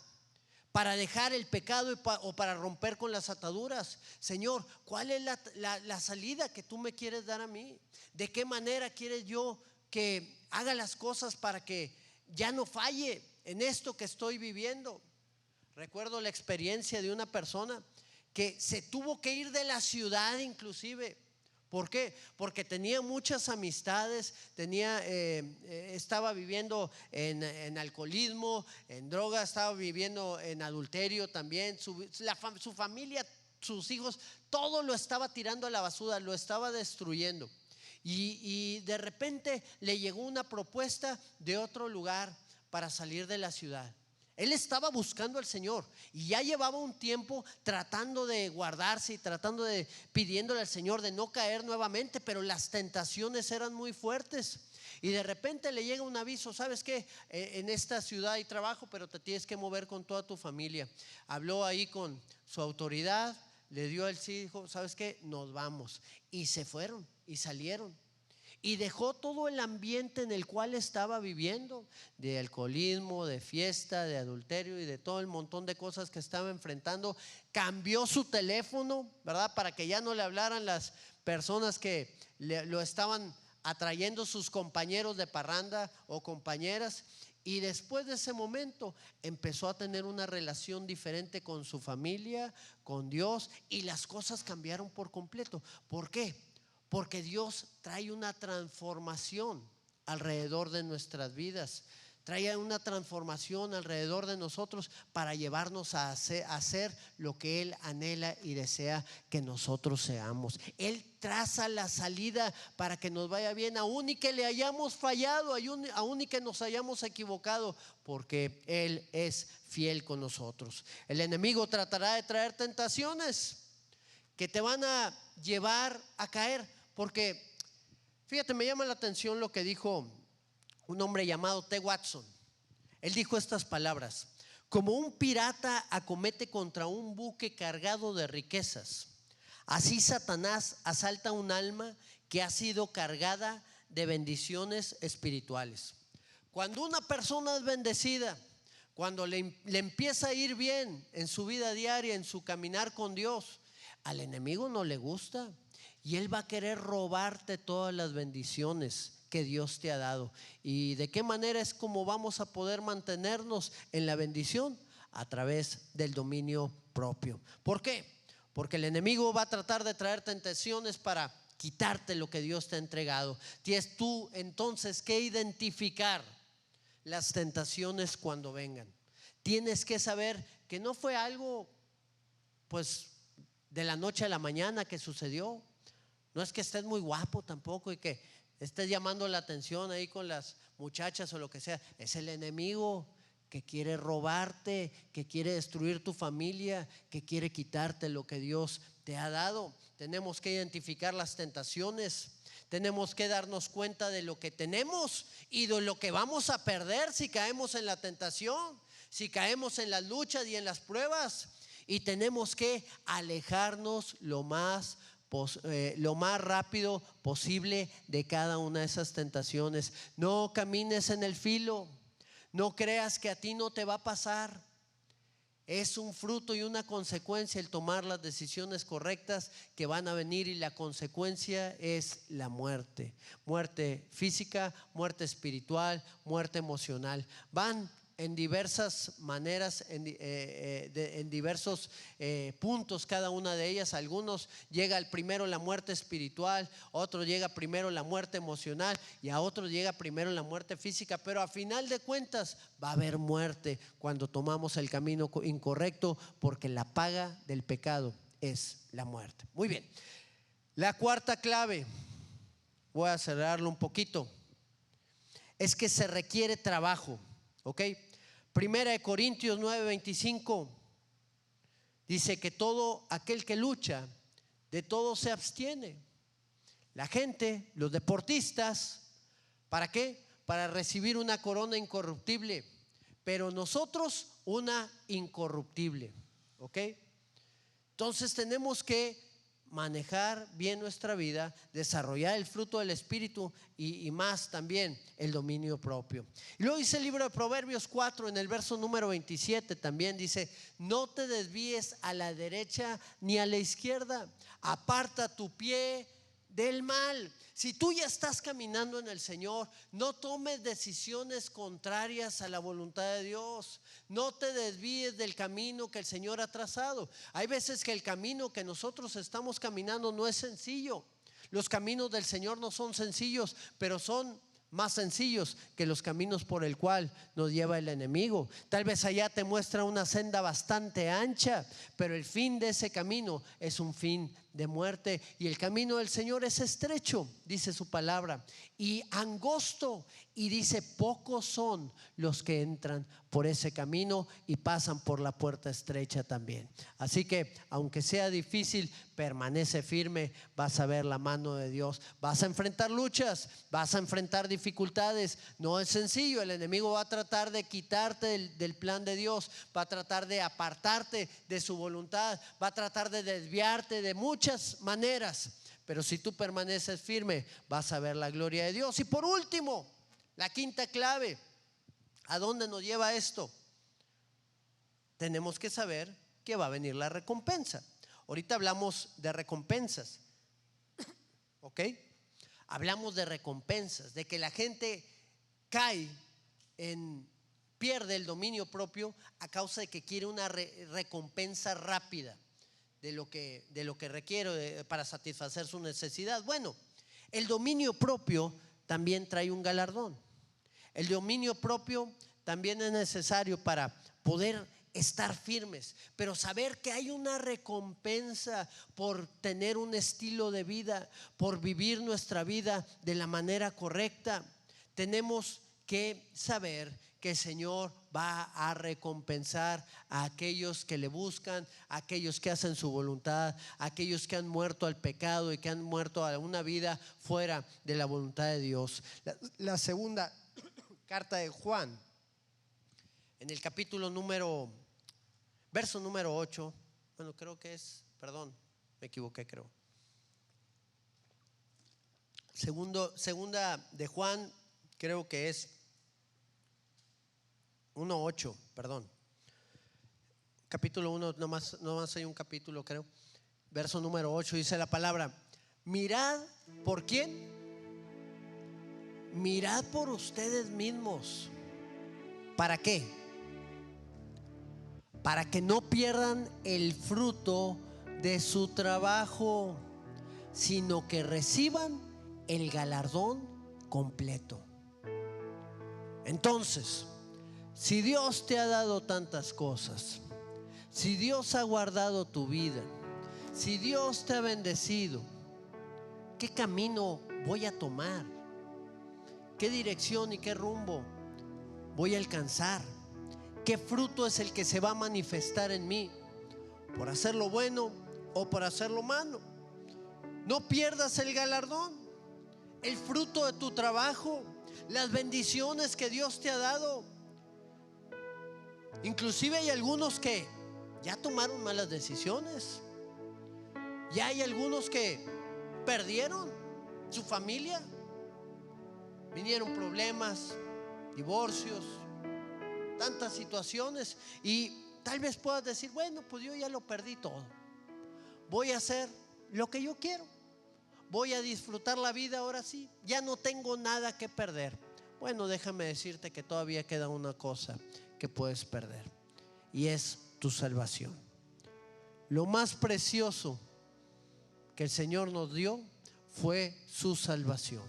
para dejar el pecado o para romper con las ataduras. Señor, ¿cuál es la salida que tú me quieres dar a mí? ¿De qué manera quieres yo que haga las cosas para que ya no falle en esto que estoy viviendo? Recuerdo la experiencia de una persona que se tuvo que ir de la ciudad inclusive. ¿Por qué? Porque tenía muchas amistades, estaba viviendo en alcoholismo, en drogas, estaba viviendo en adulterio también. Su familia, sus hijos, todo lo estaba tirando a la basura, lo estaba destruyendo. Y de repente le llegó una propuesta de otro lugar para salir de la ciudad. Él estaba buscando al Señor y ya llevaba un tiempo tratando de guardarse y pidiéndole al Señor de no caer nuevamente, pero las tentaciones eran muy fuertes. Y de repente le llega un aviso: ¿sabes qué? En esta ciudad hay trabajo, pero te tienes que mover con toda tu familia. Habló ahí con su autoridad, le dio el sí, dijo: ¿sabes qué? Nos vamos. Y se fueron y salieron. Y dejó todo el ambiente en el cual estaba viviendo, de alcoholismo, de fiesta, de adulterio y de todo el montón de cosas que estaba enfrentando. Cambió su teléfono, ¿verdad? Para que ya no le hablaran las personas que lo estaban atrayendo, sus compañeros de parranda o compañeras. Y después de ese momento empezó a tener una relación diferente con su familia, con Dios, y las cosas cambiaron por completo. ¿Por qué? Porque Dios trae una transformación alrededor de nuestras vidas, trae una transformación alrededor de nosotros para llevarnos a hacer lo que Él anhela y desea que nosotros seamos. Él traza la salida para que nos vaya bien, aún y que le hayamos fallado, aún y que nos hayamos equivocado, porque Él es fiel con nosotros. El enemigo tratará de traer tentaciones que te van a llevar a caer, porque fíjate, me llama la atención lo que dijo un hombre llamado T. Watson. Él dijo estas palabras: como un pirata acomete contra un buque cargado de riquezas, así Satanás asalta un alma que ha sido cargada de bendiciones espirituales. Cuando una persona es bendecida, cuando le empieza a ir bien en su vida diaria, en su caminar con Dios, al enemigo no le gusta y él va a querer robarte todas las bendiciones que Dios te ha dado. ¿Y de qué manera es como vamos a poder mantenernos en la bendición? A través del dominio propio. ¿Por qué? Porque el enemigo va a tratar de traer tentaciones para quitarte lo que Dios te ha entregado. Tienes tú entonces que identificar las tentaciones cuando vengan. Tienes que saber que no fue algo pues de la noche a la mañana que sucedió. No es que estés muy guapo tampoco y que estés llamando la atención ahí con las muchachas o lo que sea. Es el enemigo que quiere robarte, que quiere destruir tu familia, que quiere quitarte lo que Dios te ha dado. Tenemos que identificar las tentaciones. Tenemos que darnos cuenta de lo que tenemos y de lo que vamos a perder si caemos en la tentación, si caemos en las luchas y en las pruebas. Y tenemos que alejarnos lo más rápido posible de cada una de esas tentaciones. No camines en el filo. No creas que a ti no te va a pasar. Es un fruto y una consecuencia el tomar las decisiones correctas que van a venir, y la consecuencia es la muerte. Muerte física, muerte espiritual, muerte emocional. Van en diversas maneras, en diversos puntos cada una de ellas. Algunos llega primero la muerte espiritual, otros llega primero la muerte emocional y a otros llega primero la muerte física. Pero a final de cuentas va a haber muerte cuando tomamos el camino incorrecto, porque la paga del pecado es la muerte. Muy bien, la cuarta clave, voy a acelerarlo un poquito, es que se requiere trabajo. ¿Ok? Primera de Corintios 9:25 dice que todo aquel que lucha, de todo se abstiene. La gente, los deportistas, ¿para qué? Para recibir una corona incorruptible, pero nosotros una incorruptible. ¿Ok? Entonces tenemos que manejar bien nuestra vida, desarrollar el fruto del Espíritu y más también el dominio propio. Y luego dice el libro de Proverbios 4 en el verso número 27, también dice: no te desvíes a la derecha ni a la izquierda, aparta tu pie del mal. Si tú ya estás caminando en el Señor, no tomes decisiones contrarias a la voluntad de Dios. No te desvíes del camino que el Señor ha trazado. Hay veces que el camino que nosotros estamos caminando no es sencillo. Los caminos del Señor no son sencillos, pero son más sencillos que los caminos por el cual nos lleva el enemigo. Tal vez allá te muestra una senda bastante ancha, pero el fin de ese camino es un fin de muerte, y el camino del Señor es estrecho, dice su palabra, y angosto, y dice pocos son los que entran por ese camino y pasan por la puerta estrecha también. Así que aunque sea difícil, permanece firme, vas a ver la mano de Dios, vas a enfrentar luchas, vas a enfrentar dificultades. No es sencillo, el enemigo va a tratar de quitarte del plan de Dios, va a tratar de apartarte de su voluntad, va a tratar de desviarte de muchas maneras, pero si tú permaneces firme, vas a ver la gloria de Dios. Y por último, la quinta clave, ¿a dónde nos lleva esto? Tenemos que saber que va a venir la recompensa. Ahorita hablamos de recompensas, ¿ok? Hablamos de recompensas, de que la gente cae pierde el dominio propio a causa de que quiere una recompensa rápida de lo que requiere para satisfacer su necesidad. Bueno, el dominio propio también trae un galardón. El dominio propio también es necesario para poder estar firmes, pero saber que hay una recompensa por tener un estilo de vida, por vivir nuestra vida de la manera correcta. Tenemos que saber que el Señor va a recompensar a aquellos que le buscan, a aquellos que hacen su voluntad, a aquellos que han muerto al pecado y que han muerto a una vida fuera de la voluntad de Dios. La segunda carta de Juan, en el capítulo verso número 8, bueno, creo que es, perdón, me equivoqué, creo. Segunda de Juan, creo que es 1:8, perdón. Capítulo 1, nomás hay un capítulo, creo. Verso número 8 dice la palabra: mirad, ¿por quién? Mirad por ustedes mismos. ¿Para qué? Para que no pierdan el fruto de su trabajo, sino que reciban el galardón completo. Entonces, si Dios te ha dado tantas cosas, si Dios ha guardado tu vida, si Dios te ha bendecido, ¿qué camino voy a tomar? ¿Qué dirección y qué rumbo voy a alcanzar? ¿Qué fruto es el que se va a manifestar en mí? ¿Por hacer lo bueno o por hacer lo malo? No pierdas el galardón, el fruto de tu trabajo, las bendiciones que Dios te ha dado. Inclusive hay algunos que ya tomaron malas decisiones. Ya hay algunos que perdieron su familia. Vinieron problemas, divorcios, tantas situaciones, y tal vez puedas decir: bueno, pues yo ya lo perdí todo. Voy a hacer lo que yo quiero. Voy a disfrutar la vida ahora sí. Ya no tengo nada que perder. Bueno, déjame decirte que todavía queda una cosa que puedes perder, y es tu salvación. Lo más precioso que el Señor nos dio fue su salvación,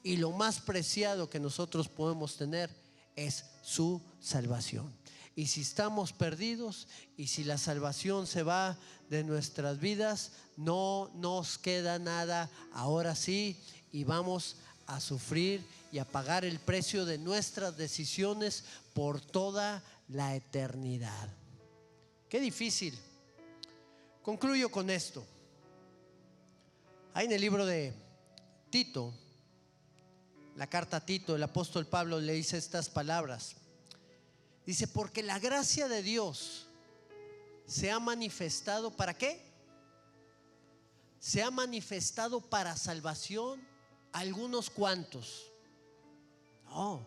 y lo más preciado que nosotros podemos tener es su salvación. Y si estamos perdidos, y si la salvación se va de nuestras vidas, no nos queda nada ahora sí, y vamos a sufrir y a pagar el precio de nuestras decisiones por toda la eternidad. Qué difícil. Concluyo con esto. Ahí en el libro de Tito, la carta a Tito, el apóstol Pablo le dice estas palabras. Dice: porque la gracia de Dios se ha manifestado, ¿para qué? Se ha manifestado para salvación a algunos cuantos. No,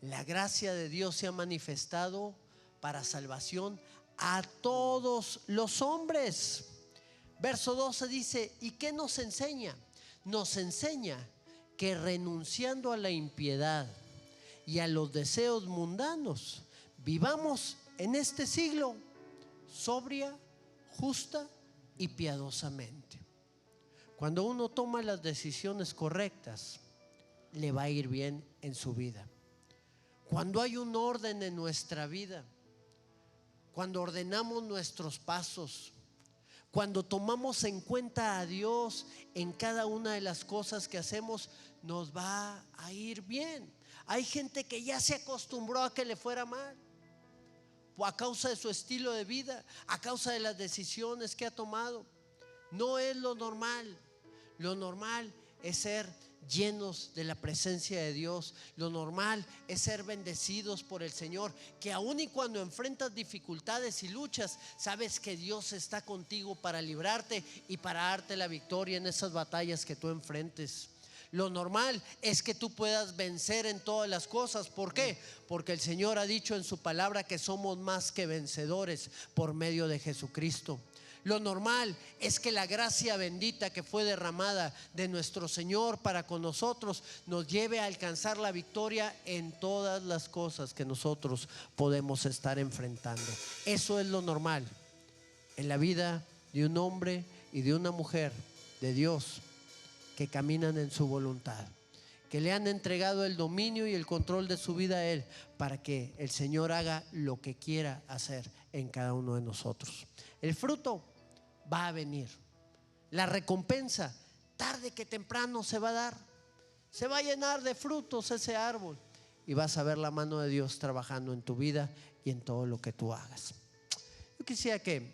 la gracia de Dios se ha manifestado para salvación a todos los hombres. Verso 12 dice: ¿y qué nos enseña? Nos enseña que renunciando a la impiedad y a los deseos mundanos, vivamos en este siglo sobria, justa y piadosamente. Cuando uno toma las decisiones correctas, le va a ir bien en su vida. Cuando hay un orden en nuestra vida, cuando ordenamos nuestros pasos, Cuando tomamos en cuenta a Dios en cada una de las cosas que hacemos, nos va a ir bien. Hay gente que ya se acostumbró a que le fuera mal, a causa de su estilo de vida, a causa de las decisiones que ha tomado. No es lo normal. Lo normal es ser llenos de la presencia de Dios. Lo normal es ser bendecidos por el Señor, que aun y cuando enfrentas dificultades y luchas, sabes que Dios está contigo para librarte y para darte la victoria en esas batallas que tú enfrentes. Lo normal es que tú puedas vencer en todas las cosas. ¿Por qué? Porque el Señor ha dicho en su palabra que somos más que vencedores por medio de Jesucristo. Lo normal es que la gracia bendita que fue derramada de nuestro Señor para con nosotros nos lleve a alcanzar la victoria en todas las cosas que nosotros podemos estar enfrentando. Eso es lo normal en la vida de un hombre y de una mujer de Dios que caminan en su voluntad, que le han entregado el dominio y el control de su vida a Él, para que el Señor haga lo que quiera hacer en cada uno de nosotros. El fruto va a venir, la recompensa tarde que temprano se va a dar, se va a llenar de frutos ese árbol y vas a ver la mano de Dios trabajando en tu vida y en todo lo que tú hagas. Yo quisiera que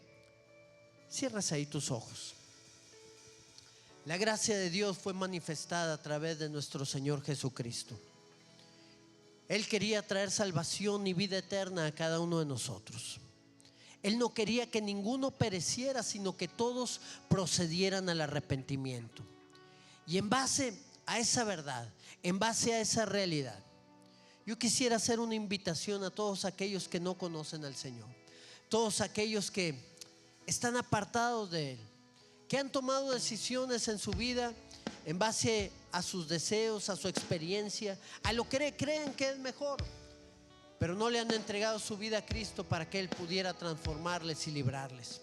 cierres ahí tus ojos. La gracia de Dios fue manifestada a través de nuestro Señor Jesucristo. Él quería traer salvación y vida eterna a cada uno de nosotros. Él no quería que ninguno pereciera, sino que todos procedieran al arrepentimiento. Y en base a esa verdad, en base a esa realidad, yo quisiera hacer una invitación a todos aquellos que no conocen al Señor, todos aquellos que están apartados de Él, que han tomado decisiones en su vida en base a sus deseos, a su experiencia, a lo que creen que es mejor, pero no le han entregado su vida a Cristo para que Él pudiera transformarles y librarles.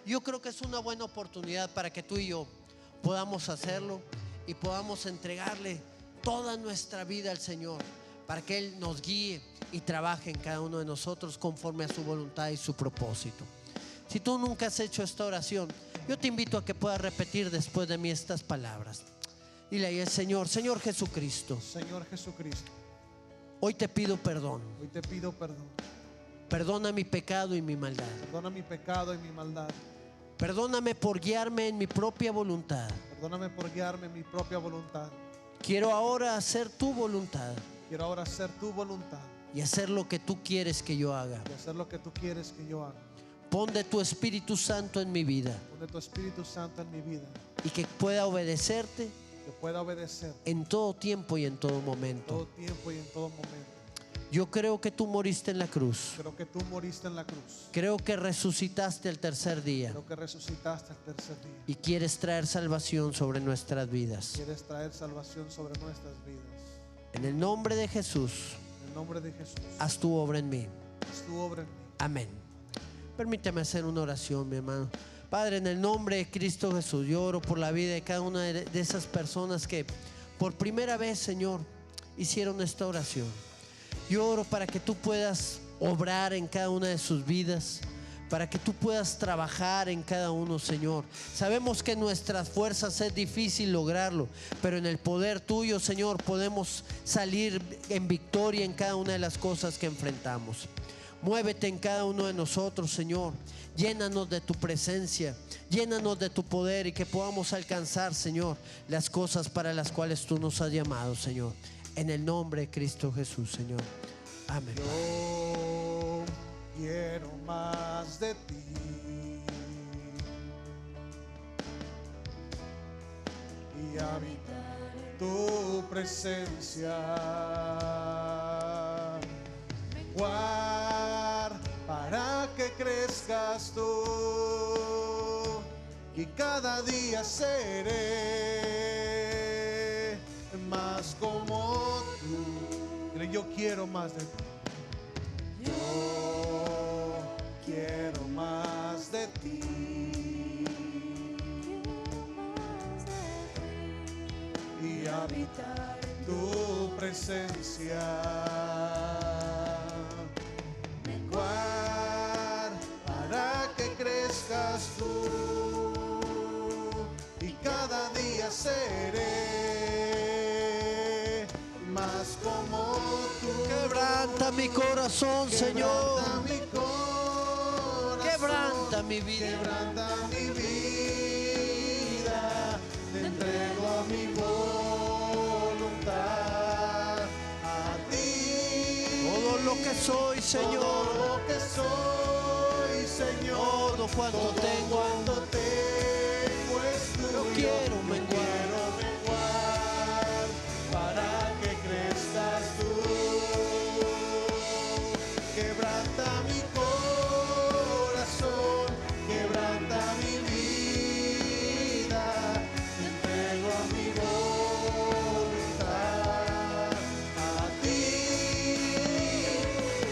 Yo creo que es una buena oportunidad para que tú y yo podamos hacerlo y podamos entregarle toda nuestra vida al Señor, para que Él nos guíe y trabaje en cada uno de nosotros conforme a su voluntad y su propósito. Si tú nunca has hecho esta oración, yo te invito a que puedas repetir después de mí estas palabras. Dile ahí al Señor: Señor Jesucristo, Señor Jesucristo, hoy te pido perdón. hoy te pido perdón. Perdona mi pecado y mi maldad. Perdona mi pecado y mi maldad. Perdóname por guiarme en mi propia voluntad. Perdóname por guiarme en mi propia voluntad. Quiero ahora hacer tu voluntad Quiero ahora hacer tu voluntad y hacer lo que tú quieres que yo haga. y hacer lo que tú quieres que yo haga. Pon de tu Espíritu Santo en mi vida Pon de tu Espíritu Santo en mi vida, y que pueda obedecerte que pueda obedecer en todo tiempo y en todo en momento. todo tiempo y en todo momento. Yo creo que tú moriste en la cruz. Creo que tú moriste en la cruz. Creo que resucitaste el tercer día Creo que resucitaste el tercer día. y quieres traer salvación sobre nuestras vidas. Quieres traer salvación sobre nuestras vidas. En el nombre de Jesús, En el nombre de Jesús, haz tu obra en mí. haz tu obra en mí. Amén. Permíteme hacer una oración, mi hermano. Padre, en el nombre de Cristo Jesús, yo oro por la vida de cada una de esas personas que por primera vez, Señor, hicieron esta oración. Yo oro para que tú puedas obrar en cada una de sus vidas, para que tú puedas trabajar en cada uno, Señor. Sabemos que en nuestras fuerzas es difícil lograrlo, pero en el poder tuyo, Señor, podemos salir en victoria en cada una de las cosas que enfrentamos. Muévete en cada uno de nosotros, Señor. Llénanos de tu presencia, llénanos de tu poder y que podamos alcanzar, Señor, las cosas para las cuales tú nos has llamado, Señor. En el nombre de Cristo Jesús, Señor. Amén. Yo quiero más de ti. Y habitar en tu presencia. Menguar para que crezcas tú. Y cada día seré más como tú. Dile, yo quiero más de ti. Yo quiero más de ti. Y habitar en tu presencia. Menguar para que crezcas tú. Quebranta mi corazón, Señor. Quebranta mi corazón. Quebranta mi vida. Quebranta mi vida. Te entrego mi voluntad a ti. Todo lo que soy, Señor. Todo lo que soy, Señor. Todo cuanto tengo. Cuanto tengo es tuyo. Yo quiero menguar. Quiero menguar para que crezcas tú. Quebranta mi corazón, quebranta mi vida, te entrego a mi voluntad a ti.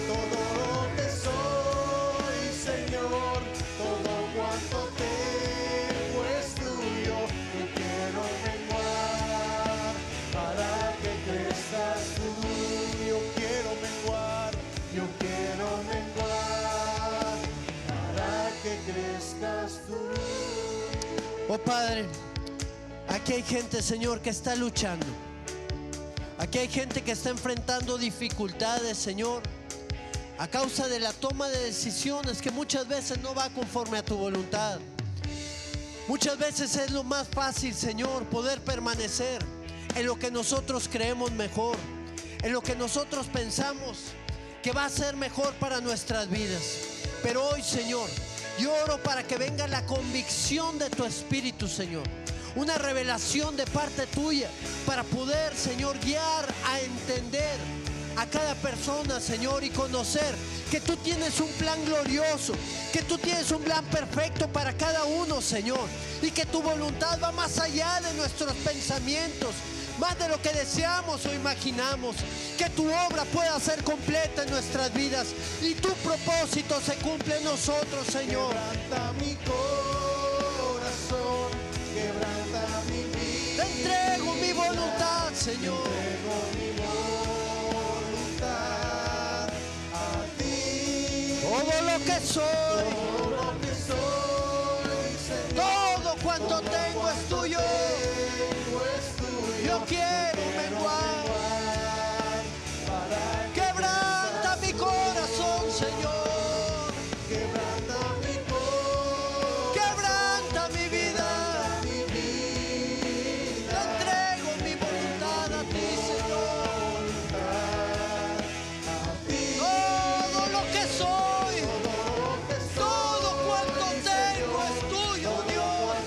Todo lo que soy, Señor, todo cuanto tengo es tuyo. Yo quiero menguar para que crezcas tú. Yo quiero menguar, yo quiero menguar para que crezcas tú. Oh Padre, aquí hay gente, Señor, que está luchando. Aquí hay gente que está enfrentando dificultades, Señor, a causa de la toma de decisiones que muchas veces no va conforme a tu voluntad. Muchas veces es lo más fácil, Señor, poder permanecer en lo que nosotros creemos mejor, en lo que nosotros pensamos que va a ser mejor para nuestras vidas. Pero hoy, Señor, yo oro para que venga la convicción de tu Espíritu, Señor, una revelación de parte tuya para poder, Señor, guiar a entender a cada persona, Señor, y conocer que tú tienes un plan glorioso, que tú tienes un plan perfecto para cada uno, Señor, y que tu voluntad va más allá de nuestros pensamientos, más de lo que deseamos o imaginamos. Que tu obra pueda ser completa en nuestras vidas y tu propósito se cumple en nosotros, Señor. Quebranta mi corazón, quebranta mi vida. Te entrego mi voluntad, Señor. Te entrego mi voluntad a ti. Todo lo que soy, Todo lo que soy, Señor. todo cuanto tengo es tuyo. Tengo es tuyo. Yo quiero menguar. Para Quebranta mi corazón, Señor. quebranta mi corazón. Quebranta mi vida. Mi vida. Te entrego mi voluntad a ti, Señor. Todo lo que soy, todo cuanto tengo es tuyo, Dios.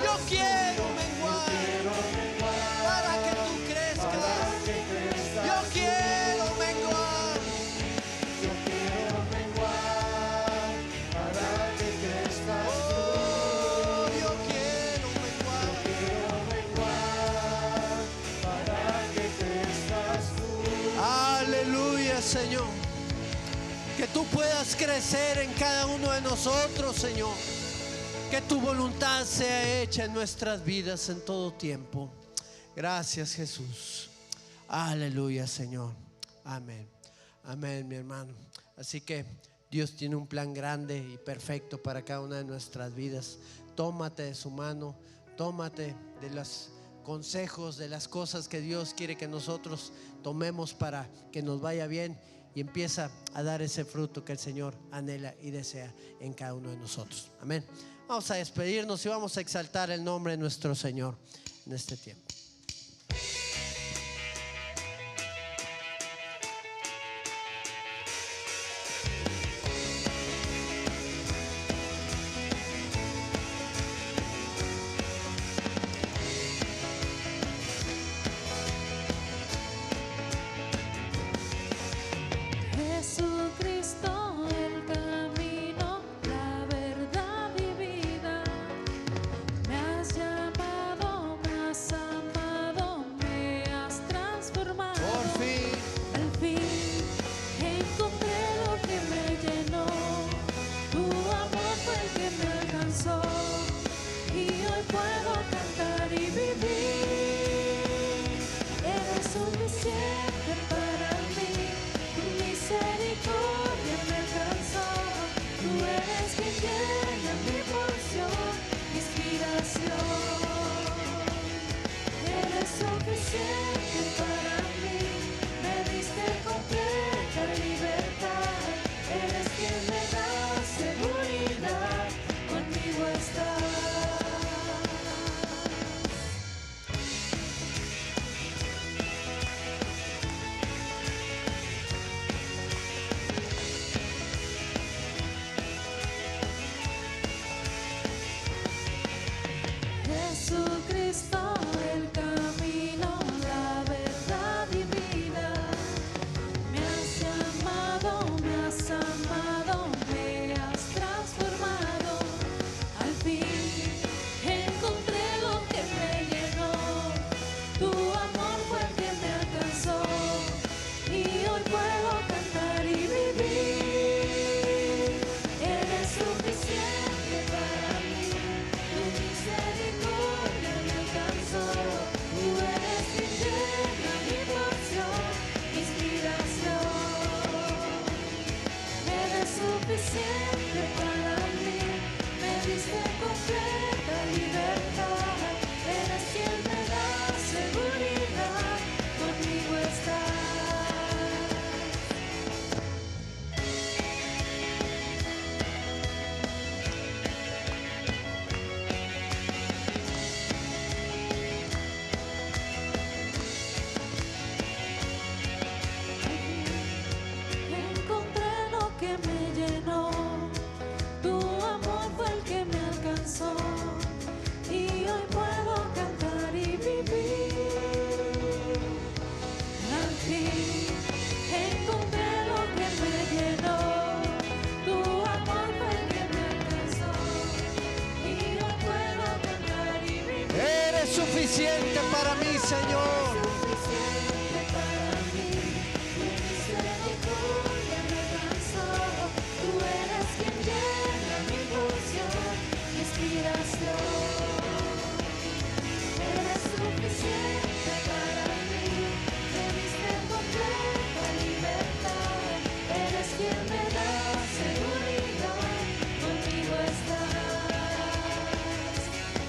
Yo quiero menguar para que tú crezcas. Yo quiero menguar. Yo quiero menguar para que crezcas tú. Oh, yo quiero menguar. Quiero menguar para que crezcas tú. Aleluya, Señor. Que tú puedas crecer en cada uno de nosotros, Señor. Que tu voluntad sea hecha en nuestras vidas en todo tiempo. Gracias, Jesús. Aleluya, Señor. Amén. Amén, mi hermano. Así que Dios tiene un plan grande y perfecto para cada una de nuestras vidas. Tómate de su mano, tómate de los consejos, de las cosas que Dios quiere que nosotros tomemos para que nos vaya bien, y empieza a dar ese fruto que el Señor anhela y desea en cada uno de nosotros. Amén. Vamos a despedirnos y vamos a exaltar el nombre de nuestro Señor en este tiempo. Jesucristo, el camino, la verdad y vida, me has llamado más a Señor. Suficiente para mí, tu misericordia me alcanzó. Tú eres quien llena mi porción, mi inspiración. Eres suficiente para mí, me diste completa libertad. Eres quien me da seguridad, conmigo estás.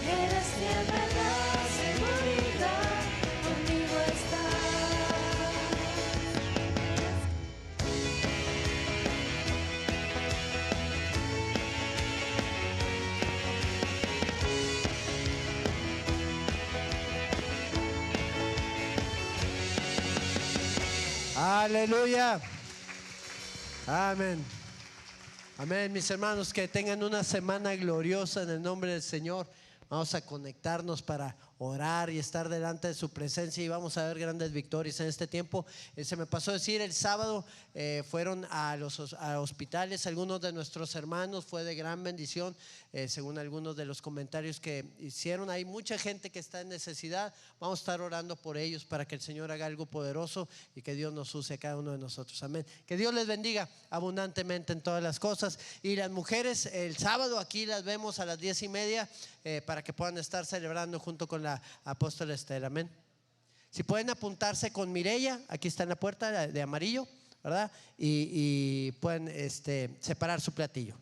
Eres quien me da seguridad, conmigo estás. Aleluya. Amén. Amén, mis hermanos, que tengan una semana gloriosa en el nombre del Señor. Vamos a conectarnos para orar y estar delante de su presencia y vamos a ver grandes victorias en este tiempo. Se me pasó decir, el sábado fueron a hospitales algunos de nuestros hermanos, fue de gran bendición, según algunos de los comentarios que hicieron. Hay mucha gente que está en necesidad, vamos a estar orando por ellos para que el Señor haga algo poderoso y que Dios nos use a cada uno de nosotros. Amén. Que Dios les bendiga abundantemente en todas las cosas. Y las mujeres, el sábado aquí las vemos a las 10:30 para que puedan estar celebrando junto con la apóstola Estela. Amén. Si pueden apuntarse con Mireya, aquí está en la puerta de amarillo, ¿verdad? Y pueden separar su platillo.